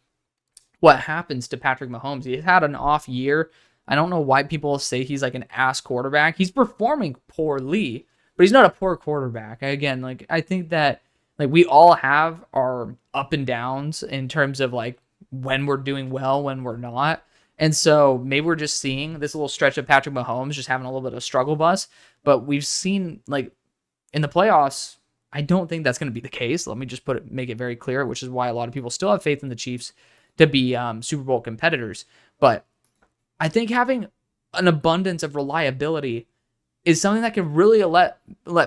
what happens to Patrick Mahomes. He had an off year. I don't know why people say he's like an ass quarterback. He's performing poorly, but he's not a poor quarterback. Again, like, I think that like we all have our up and downs in terms of like when we're doing well, when we're not. And so maybe we're just seeing this little stretch of Patrick Mahomes just having a little bit of a struggle bus. But we've seen, like, in the playoffs, I don't think that's going to be the case. Let me just make it very clear, which is why a lot of people still have faith in the Chiefs to be Super Bowl competitors. But I think having an abundance of reliability is something that can really let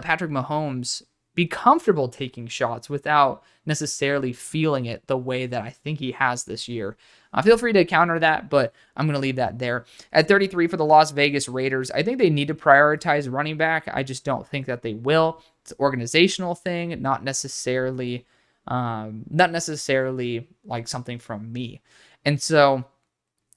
Patrick Mahomes be comfortable taking shots without necessarily feeling it the way that I think he has this year. Feel free to counter that, but I'm going to leave that there. At 33 for the Las Vegas Raiders, I think they need to prioritize running back. I just don't think that they will. It's an organizational thing, not necessarily like something from me. And so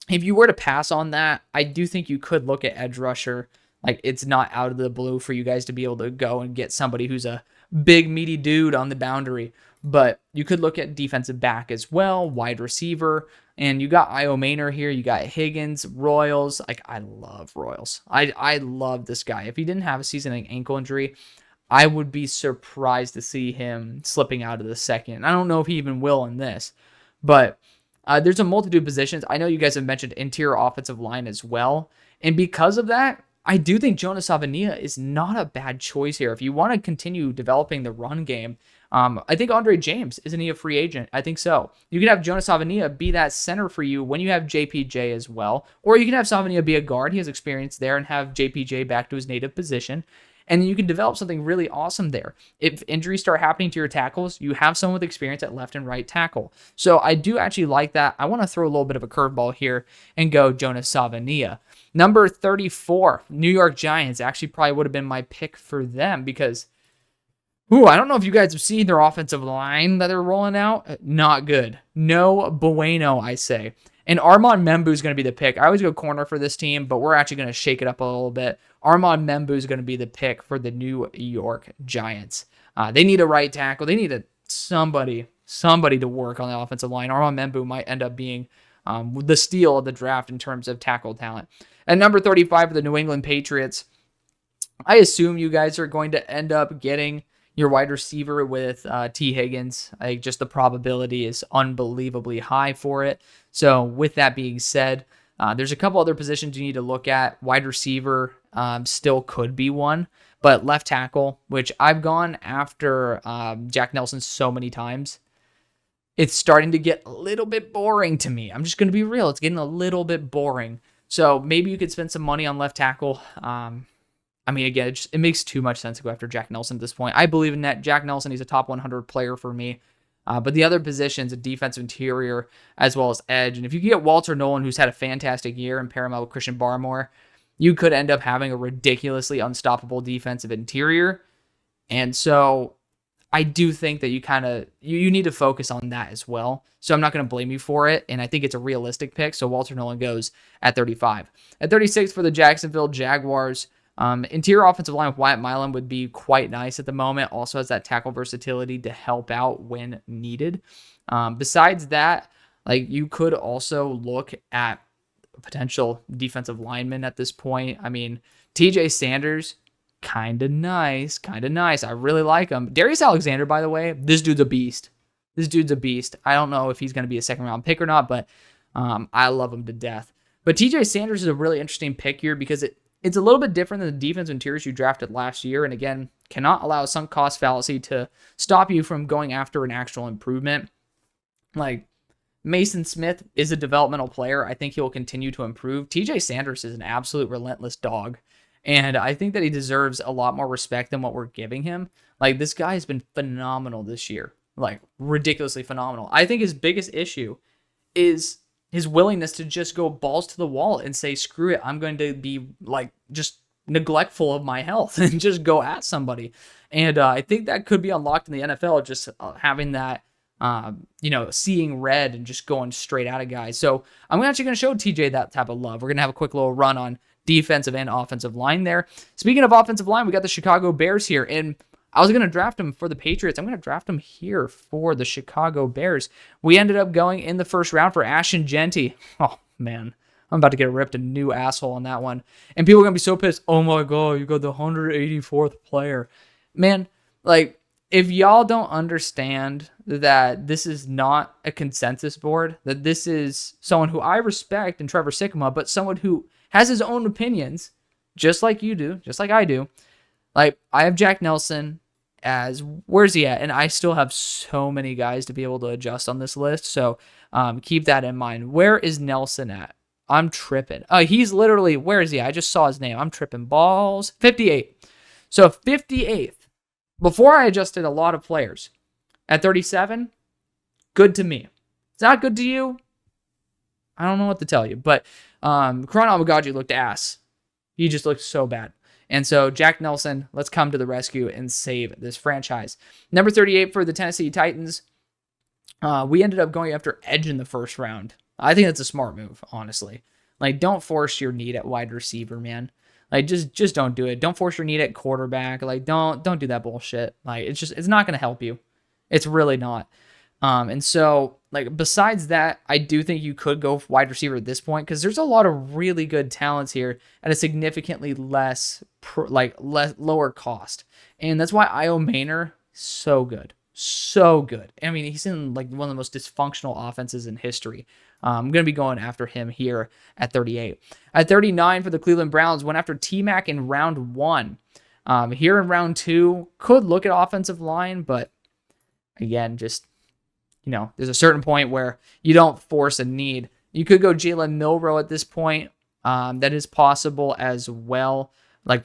if you were to pass on that, I do think you could look at edge rusher. Like, it's not out of the blue for you guys to be able to go and get somebody who's a big, meaty dude on the boundary. But you could look at defensive back as well, wide receiver. And you got Io Maynor here. You got Higgins, Royals. Like, I love Royals. I love this guy. If he didn't have a season-ending ankle injury, I would be surprised to see him slipping out of the second. I don't know if he even will in this. But there's a multitude of positions. I know you guys have mentioned interior offensive line as well. And because of that, I do think Jonas Savania is not a bad choice here. If you want to continue developing the run game, I think Andre James, isn't he a free agent? I think so. You can have Jonas Savania be that center for you when you have JPJ as well. Or you can have Savania be a guard. He has experience there, and have JPJ back to his native position. And then you can develop something really awesome there. If injuries start happening to your tackles, you have someone with experience at left and right tackle. So I do actually like that. I want to throw a little bit of a curveball here and go Jonas Savania. Number 34, New York Giants. Actually probably would have been my pick for them because, I don't know if you guys have seen their offensive line that they're rolling out. Not good. No bueno, I say. And Armand Membu is going to be the pick. I always go corner for this team, but we're actually going to shake it up a little bit. Armand Membu is going to be the pick for the New York Giants. They need a right tackle. They need somebody to work on the offensive line. Armand Membu might end up being the steal of the draft in terms of tackle talent. At number 35 for the New England Patriots, I assume you guys are going to end up getting your wide receiver with T. Higgins. Just the probability is unbelievably high for it. So with that being said, there's a couple other positions you need to look at. Wide receiver still could be one, but left tackle, which I've gone after Jack Nelson so many times, it's starting to get a little bit boring to me. I'm just going to be real. It's getting a little bit boring. So maybe you could spend some money on left tackle. Again, it makes too much sense to go after Jack Nelson at this point. I believe in that. Jack Nelson, he's a top 100 player for me. But the other positions, a defensive interior as well as edge. And if you get Walter Nolan, who's had a fantastic year, and pair him up with Christian Barmore, you could end up having a ridiculously unstoppable defensive interior. And so I do think that you need to focus on that as well. So I'm not going to blame you for it. And I think it's a realistic pick. So Walter Nolan goes at 35. At 36 for the Jacksonville Jaguars, interior offensive line with Wyatt Milan would be quite nice at the moment. Also has that tackle versatility to help out when needed. Besides that, you could also look at potential defensive lineman at this point. TJ Sanders, kind of nice. I really like him. Darius Alexander, by the way, this dude's a beast. I don't know if he's going to be a second round pick or not, but I love him to death. But TJ Sanders is a really interesting pick here because it's a little bit different than the defensive interiors you drafted last year. And again, cannot allow a sunk cost fallacy to stop you from going after an actual improvement. Mason Smith is a developmental player. I think he will continue to improve. TJ Sanders is an absolute relentless dog. And I think that he deserves a lot more respect than what we're giving him. This guy has been phenomenal this year. Ridiculously phenomenal. I think his biggest issue is his willingness to just go balls to the wall and say, screw it, I'm going to be just neglectful of my health and just go at somebody. And I think that could be unlocked in the NFL, just having that, seeing red and just going straight at a guy. So I'm actually going to show TJ that type of love. We're going to have a quick little run on defensive and offensive line there. Speaking of offensive line, we got the Chicago Bears here. And I was going to draft him for the Patriots. I'm going to draft him here for the Chicago Bears. We ended up going in the first round for Ashton Jeanty. Oh, man. I'm about to get ripped a new asshole on that one. And people are going to be so pissed. Oh, my God, you got the 184th player. Man, if y'all don't understand that this is not a consensus board, that this is someone who I respect in Trevor Sikkema, but someone who has his own opinions, just like you do, just like I do. I have Jack Nelson as, where's he at? And I still have so many guys to be able to adjust on this list. So keep that in mind. Where is Nelson at? I'm tripping. He's literally, where is he? I just saw his name. I'm tripping balls. 58. So 58th. Before I adjusted a lot of players. At 37, good to me. It's not good to you. I don't know what to tell you. But Karan Amagaji looked ass. He just looked so bad. And so Jack Nelson, let's come to the rescue and save this franchise. Number 38 for the Tennessee Titans. We ended up going after edge in the first round. I think that's a smart move, honestly. Don't force your need at wide receiver, man. Just don't do it. Don't force your need at quarterback. Don't do that bullshit. It's not going to help you. It's really not. And so, besides that, I do think you could go wide receiver at this point because there's a lot of really good talents here at a significantly lower cost. And that's why Io Maynor, so good. So good. He's in one of the most dysfunctional offenses in history. I'm going to be going after him here at 38. At 39 for the Cleveland Browns, went after T-Mac in round 1. Here in round 2, could look at offensive line, but again, there's a certain point where you don't force a need. You could go Jalen Milroe at this point. That is possible as well.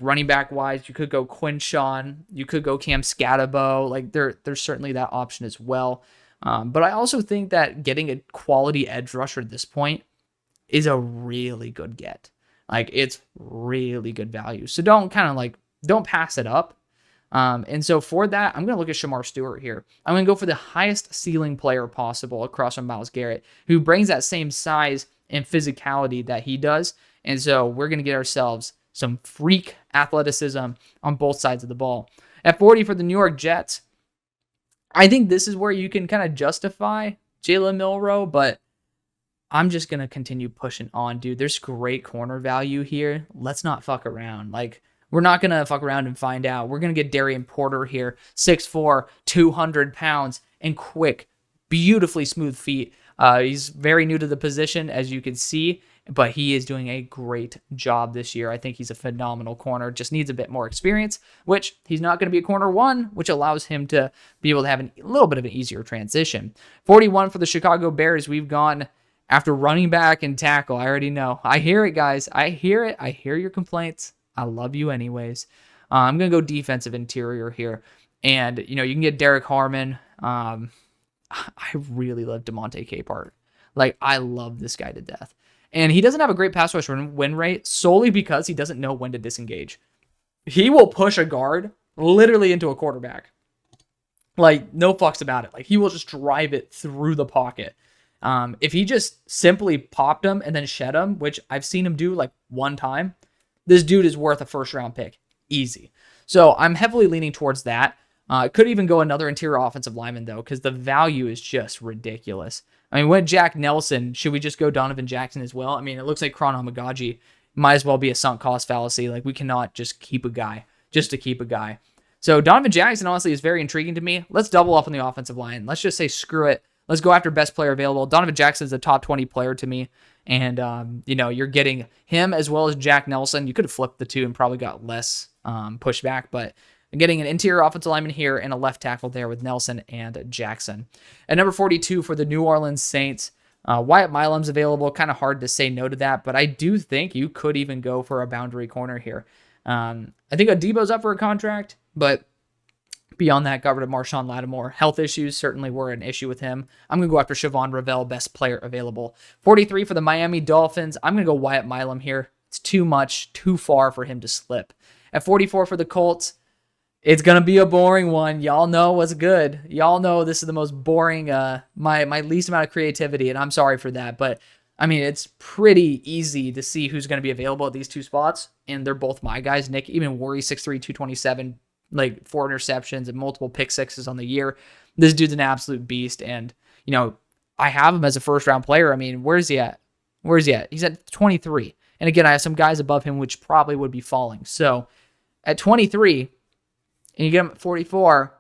Running back wise, you could go Quinshawn. You could go Cam Scatabo. There's certainly that option as well. But I also think that getting a quality edge rusher at this point is a really good get. It's really good value. So don't pass it up. And so for that, I'm going to look at Shamar Stewart here. I'm going to go for the highest ceiling player possible across from Myles Garrett, who brings that same size and physicality that he does. And so we're going to get ourselves some freak athleticism on both sides of the ball. At 40 for the New York Jets, I think this is where you can kind of justify Jalen Milroe, but I'm just going to continue pushing on, dude. There's great corner value here. Let's not fuck around. Like, we're not going to fuck around and find out. We're going to get Darian Porter here, 6'4", 200 pounds, and quick, beautifully smooth feet. He's very new to the position, as you can see, but he is doing a great job this year. I think he's a phenomenal corner. Just needs a bit more experience, which he's not going to be a corner one, which allows him to be able to have a little bit of an easier transition. 41 for the Chicago Bears. We've gone after running back and tackle. I already know. I hear it, guys. I hear it. I hear your complaints. I love you anyways. I'm going to go defensive interior here. And, you know, you can get Derek Harmon. I really love DeMonte Capehart. Like, I love this guy to death. And he doesn't have a great pass rush win rate solely because he doesn't know when to disengage. He will push a guard literally into a quarterback. Like, no fucks about it. Like, he will just drive it through the pocket. If he just simply popped him and then shed him, which I've seen him do like one time, this dude is worth a first-round pick. Easy. So I'm heavily leaning towards that. Could even go another interior offensive lineman, though, because the value is just ridiculous. I mean, went Jack Nelson. Should we just go Donovan Jackson as well? I mean, it looks like Chrono Magaji might as well be a sunk cost fallacy. Like, we cannot just keep a guy just to keep a guy. So Donovan Jackson, honestly, is very intriguing to me. Let's double up on the offensive line. Let's just say screw it. Let's go after best player available. Donovan Jackson is a top 20 player to me. And, you know, you're getting him as well as Jack Nelson. You could have flipped the two and probably got less pushback, but I'm getting an interior offensive lineman here and a left tackle there with Nelson and Jackson. At number 42 for the New Orleans Saints, Wyatt Milam's available. Kind of hard to say no to that, but I do think you could even go for a boundary corner here. I think Adebo's up for a contract, but beyond that, got rid of Marshawn Lattimore. Health issues certainly were an issue with him. I'm going to go after Siobhan Ravel, best player available. 43 for the Miami Dolphins. I'm going to go Wyatt Milam here. It's too much, too far for him to slip. At 44 for the Colts, it's going to be a boring one. Y'all know what's good. Y'all know this is the most boring, my least amount of creativity, and I'm sorry for that. But, I mean, it's pretty easy to see who's going to be available at these two spots, and they're both my guys. Nick even Worry, 6'3", 227, like 4 interceptions and multiple pick sixes on the year. This dude's an absolute beast, and, you know, I have him as a first-round player. I mean, where's he at? He's at 23. And, again, I have some guys above him which probably would be falling. So, at 23... and you get him at 44,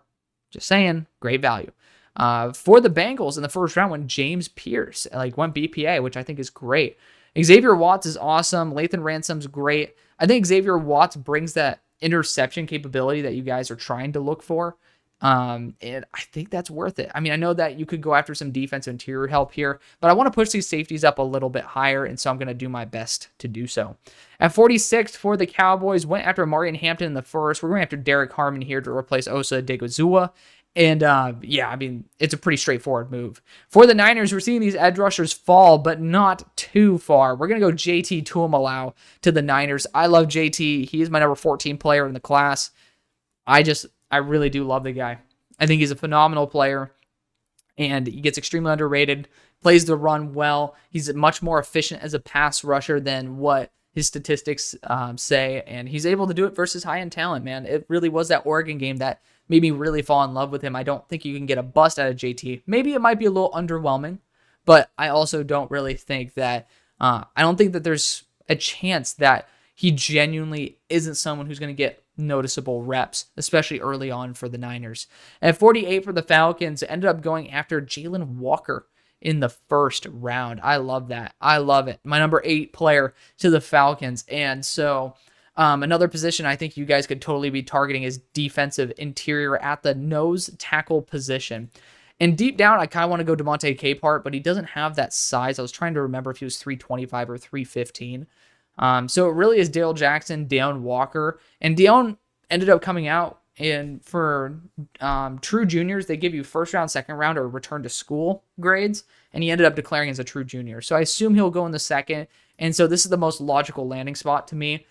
just saying, great value. For the Bengals in the first round went James Pierce, went BPA, which I think is great. Xavier Watts is awesome. Lathan Ransom's great. I think Xavier Watts brings that interception capability that you guys are trying to look for. And I think that's worth it. I mean, I know that you could go after some defensive interior help here, but I want to push these safeties up a little bit higher, and so I'm going to do my best to do so. At 46 for the Cowboys, went after Marion Hampton in the first. We're going after Derek Harmon here to replace Osa Odighizuwa. And, yeah, I mean, it's a pretty straightforward move. For the Niners, we're seeing these edge rushers fall, but not too far. We're going to go JT Tuimalau to the Niners. I love JT. He is my number 14 player in the class. I really do love the guy. I think he's a phenomenal player, and he gets extremely underrated, plays the run well. He's much more efficient as a pass rusher than what his statistics say, and he's able to do it versus high-end talent, man. It really was that Oregon game that made me really fall in love with him. I don't think you can get a bust out of JT. Maybe it might be a little underwhelming, but I also don't really think that, I don't think that there's a chance that he genuinely isn't someone who's going to get noticeable reps, especially early on for the Niners. At 48 for the Falcons, ended up going after Jalen Walker in the first round. I love that. I love it. My number 8 player to the Falcons. And so another position I think you guys could totally be targeting is defensive interior at the nose tackle position. And deep down, I kind of want to go DeMonte Capehart, but he doesn't have that size. I was trying to remember if he was 325 or 315. So it really is Dale Jackson, Deone Walker, and Deone ended up coming out, and for true juniors, they give you first round, second round, or return to school grades, and he ended up declaring as a true junior. So I assume he'll go in the second, and so this is the most logical landing spot to me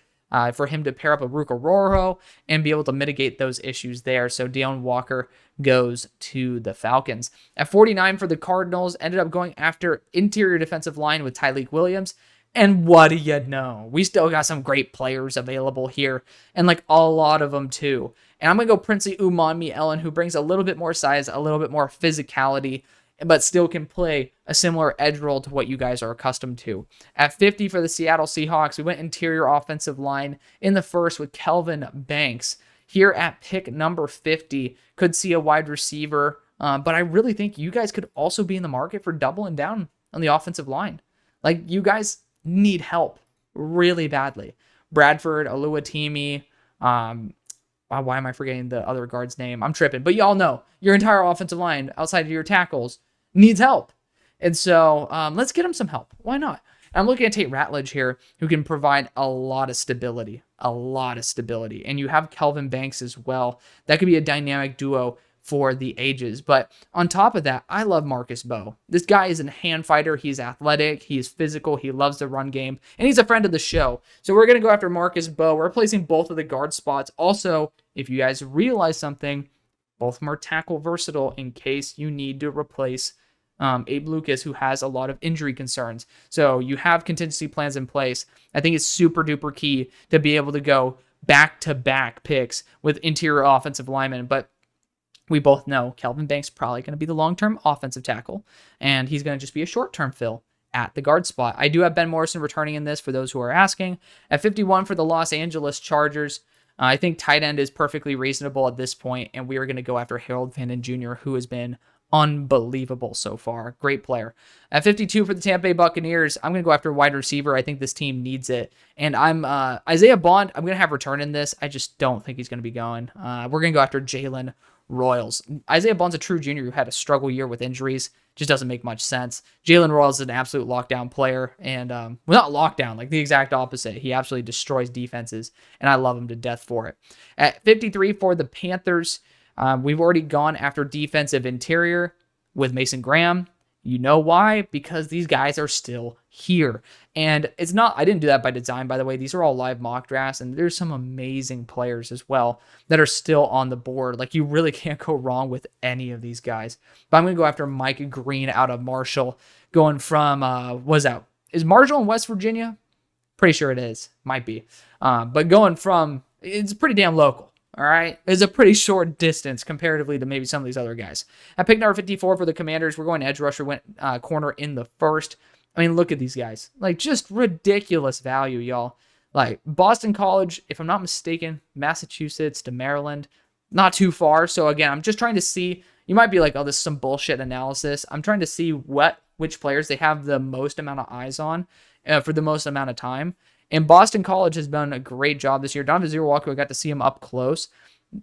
for him to pair up with Ruka Roro and be able to mitigate those issues there. So Deone Walker goes to the Falcons. At 49 for the Cardinals, ended up going after interior defensive line with Tyleik Williams. And what do you know? We still got some great players available here, and like a lot of them too. And I'm going to go Princey Umanmi Ellen, who brings a little bit more size, a little bit more physicality, but still can play a similar edge role to what you guys are accustomed to. At 50 for the Seattle Seahawks, we went interior offensive line in the first with Kelvin Banks. Here at pick number 50, could see a wide receiver, but I really think you guys could also be in the market for doubling down on the offensive line. Like, you guys need help really badly. Bradford, Oluwatimi, why am I forgetting the other guard's name? I'm tripping, but y'all know your entire offensive line outside of your tackles needs help. And so let's get him some help. Why not? I'm looking at Tate Ratledge here, who can provide a lot of stability. And you have Kelvin Banks as well. That could be a dynamic duo for the ages. But on top of that, I love Marcus Bowe. This guy is a hand fighter. He's athletic. He's physical. He loves the run game. And he's a friend of the show. So we're going to go after Marcus Bowe. We're replacing both of the guard spots. Also, if you guys realize something, both of them are tackle versatile in case you need to replace Abe Lucas, who has a lot of injury concerns. So you have contingency plans in place. I think it's super duper key to be able to go back-to-back picks with interior offensive linemen. But we both know Kelvin Banks probably going to be the long-term offensive tackle, and he's going to just be a short-term fill at the guard spot. I do have Ben Morrison returning in this for those who are asking. At 51 for the Los Angeles Chargers, I think tight end is perfectly reasonable at this point, and we are going to go after Harold Fannin Jr., who has been unbelievable so far. Great player. At 52 for the Tampa Bay Buccaneers, I'm going to go after wide receiver. I think this team needs it. And I'm Isaiah Bond, I'm going to have return in this. I just don't think he's going to be going. We're going to go after Jalen Royals. Isaiah Bond's a true junior who had a struggle year with injuries. Just doesn't make much sense. Jalen Royals is an absolute lockdown player. And, well, not lockdown, like the exact opposite. He absolutely destroys defenses, and I love him to death for it. At 53 for the Panthers, we've already gone after defensive interior with Mason Graham. You know why? Because these guys are still here. And it's not, I didn't do that by design, by the way. These are all live mock drafts, and there's some amazing players as well that are still on the board. Like, you really can't go wrong with any of these guys. But I'm going to go after Mike Green out of Marshall, going from, is Marshall in West Virginia? Pretty sure it is. Might be. But going from, it's pretty damn local. All right, it's a pretty short distance comparatively to maybe some of these other guys. At pick number 54 for the Commanders, we're going edge rusher, went corner in the first. I mean, look at these guys. Like, just ridiculous value, y'all. Like, Boston College, if I'm not mistaken, Massachusetts to Maryland, not too far. So, again, I'm just trying to see. You might be like, oh, this is some bullshit analysis. I'm trying to see which players they have the most amount of eyes on for the most amount of time. And Boston College has done a great job this year. Donovan Walker, I got to see him up close.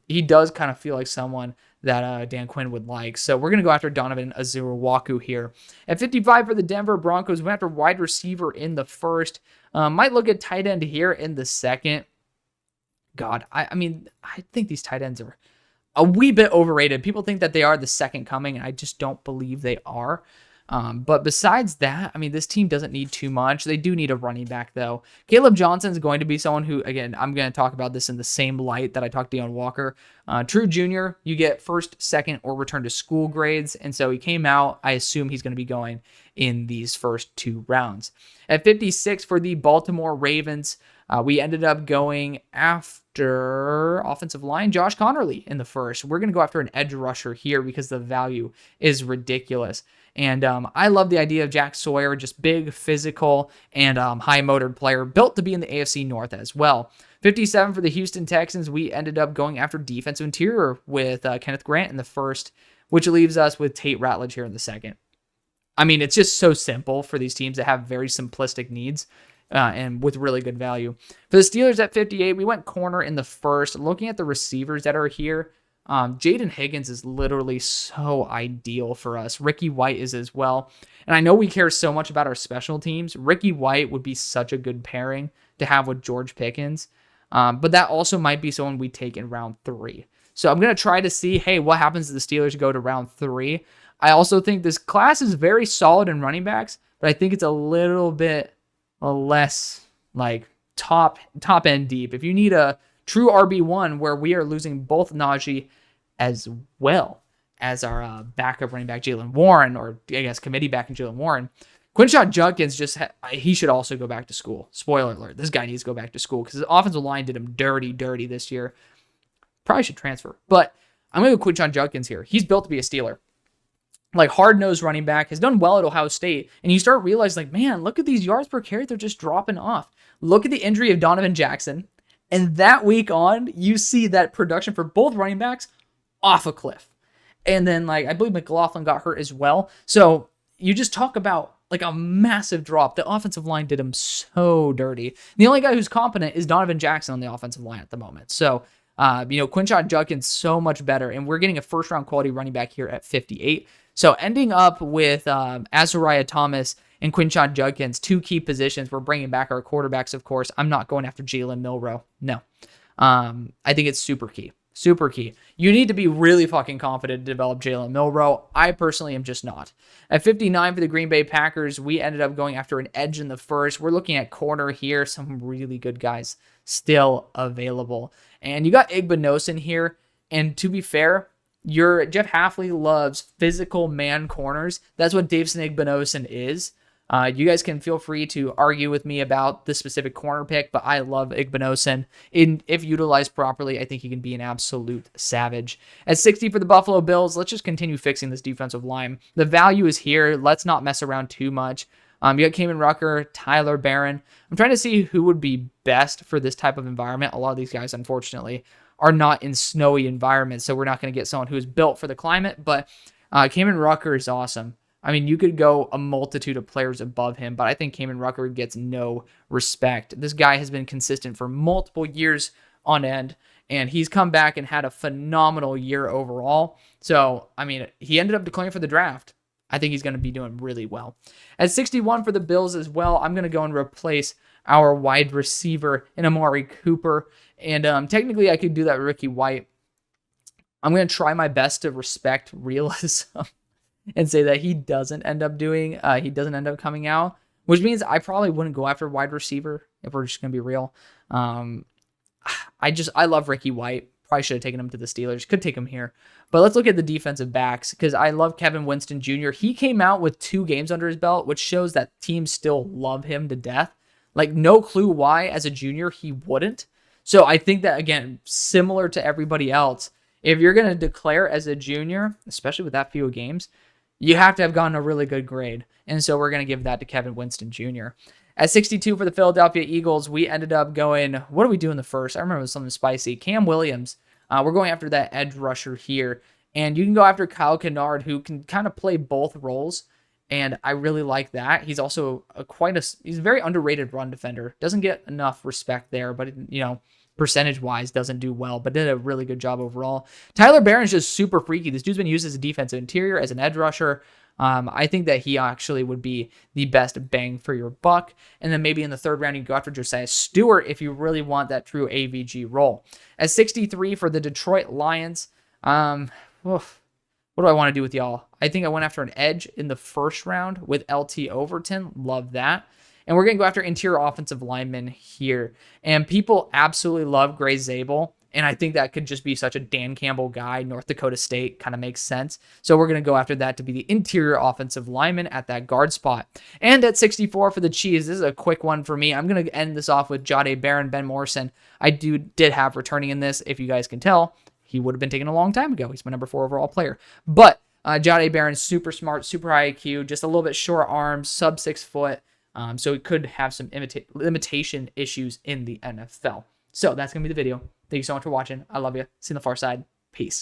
He does kind of feel like someone that Dan Quinn would like. So we're going to go after Donovan Azurewaku here. At 55 for the Denver Broncos, we went after wide receiver in the first. Might look at tight end here in the second. God, I mean, I think these tight ends are a wee bit overrated. People think that they are the second coming, and I just don't believe they are. But besides that, I mean, this team doesn't need too much. They do need a running back, though. Caleb Johnson is going to be someone who, again, I'm going to talk about this in the same light that I talked to Deion Walker. True junior, you get first, second, or return to school grades. And so he came out. I assume he's going to be going in these first two rounds. At 56 for the Baltimore Ravens, we ended up going after offensive line Josh Connerly in the first. We're going to go after an edge rusher here because the value is ridiculous. And I love the idea of Jack Sawyer, just big, physical, and high-motored player, built to be in the AFC North as well. 57 for the Houston Texans, we ended up going after defensive interior with Kenneth Grant in the first, which leaves us with Tate Ratledge here in the second. I mean, it's just so simple for these teams that have very simplistic needs and with really good value. For the Steelers at 58, we went corner in the first. Looking at the receivers that are here, Jaden Higgins is literally so ideal for us. Ricky White is as well. And I know we care so much about our special teams. Ricky White would be such a good pairing to have with George Pickens. But that also might be someone we take in round 3. So I'm going to try to see, hey, what happens if the Steelers go to round 3? I also think this class is very solid in running backs, but I think it's a little bit less like top end deep. If you need a true RB1 where we are losing both Najee as well as our backup running back, Jalen Warren, or I guess committee back in Jalen Warren, Quinshon Judkins he should also go back to school. Spoiler alert, this guy needs to go back to school because his offensive line did him dirty this year. Probably should transfer. But I'm going to go Quinshon Judkins here. He's built to be a Steeler. Like, hard-nosed running back, has done well at Ohio State, and you start realizing, like, man, look at these yards per carry, they're just dropping off. Look at the injury of Donovan Jackson, and that week on, you see that production for both running backs off a cliff. And then, like, I believe McLaughlin got hurt as well. So you just talk about, like, a massive drop. The offensive line did him so dirty. The only guy who's competent is Donovan Jackson on the offensive line at the moment. So, Quinshon Judkins so much better, and we're getting a first-round quality running back here at 58. So ending up with Azariah Thomas and Quinshon Judkins, 2 key positions. We're bringing back our quarterbacks, of course. I'm not going after Jalen Milroe. No. I think it's super key. Super key. You need to be really fucking confident to develop Jalen Milroe. I personally am just not. At 59 for the Green Bay Packers, we ended up going after an edge in the first. We're looking at corner here. Some really good guys still available. And you got Igbinosun here. And to be fair, Jeff Hafley loves physical man corners. That's what Davison Igbinosun is. You guys can feel free to argue with me about the specific corner pick, but I love Igbinosun. If utilized properly, I think he can be an absolute savage. At 60 for the Buffalo Bills, let's just continue fixing this defensive line. The value is here. Let's not mess around too much. You got Kamen Rucker, Tyler Barron. I'm trying to see who would be best for this type of environment. A lot of these guys, unfortunately, are not in snowy environments, so we're not going to get someone who is built for the climate, but Kamen Rucker is awesome. I mean, you could go a multitude of players above him, but I think Kamen Rucker gets no respect. This guy has been consistent for multiple years on end, and he's come back and had a phenomenal year overall. So, I mean, he ended up declaring for the draft. I think he's going to be doing really well. At 61 for the Bills as well, I'm going to go and replace our wide receiver in Amari Cooper. And technically, I could do that with Ricky White. I'm going to try my best to respect realism and say that he doesn't end up coming out, which means I probably wouldn't go after wide receiver if we're just going to be real. I love Ricky White. Probably should have taken him to the Steelers. Could take him here. But let's look at the defensive backs because I love Kevin Winston Jr. He came out with 2 games under his belt, which shows that teams still love him to death. Like, no clue why as a junior he wouldn't. So I think that, again, similar to everybody else, if you're going to declare as a junior, especially with that few games, you have to have gotten a really good grade. And so we're going to give that to Kevin Winston Jr. At 62 for the Philadelphia Eagles, we ended up going, what do we do in the first? I remember it was something spicy. Cam Williams. We're going after that edge rusher here. And you can go after Kyle Kennard, who can kind of play both roles. And I really like that. He's also he's a very underrated run defender. Doesn't get enough respect there, but, percentage-wise doesn't do well, but did a really good job overall. Tyler Barron's just super freaky. This dude's been used as a defensive interior, as an edge rusher. I think that he actually would be the best bang for your buck. And then maybe in the third round, you go after Josiah Stewart if you really want that true AVG role. At 63 for the Detroit Lions, what do I want to do with y'all? I think I went after an edge in the first round with LT Overton. Love that. And we're going to go after interior offensive linemen here. And people absolutely love Gray Zabel. And I think that could just be such a Dan Campbell guy. North Dakota State kind of makes sense. So we're going to go after that to be the interior offensive lineman at that guard spot. And at 64 for the Chiefs, this is a quick one for me. I'm going to end this off with Jahdae Barron, Ben Morrison. I did have returning in this, if you guys can tell. He would have been taken a long time ago. He's my number 4 overall player. But Jahdae Barron, super smart, super high IQ, just a little bit short arms, sub 6 foot. So he could have some limitation issues in the NFL. So that's going to be the video. Thank you so much for watching. I love you. See you on the far side. Peace.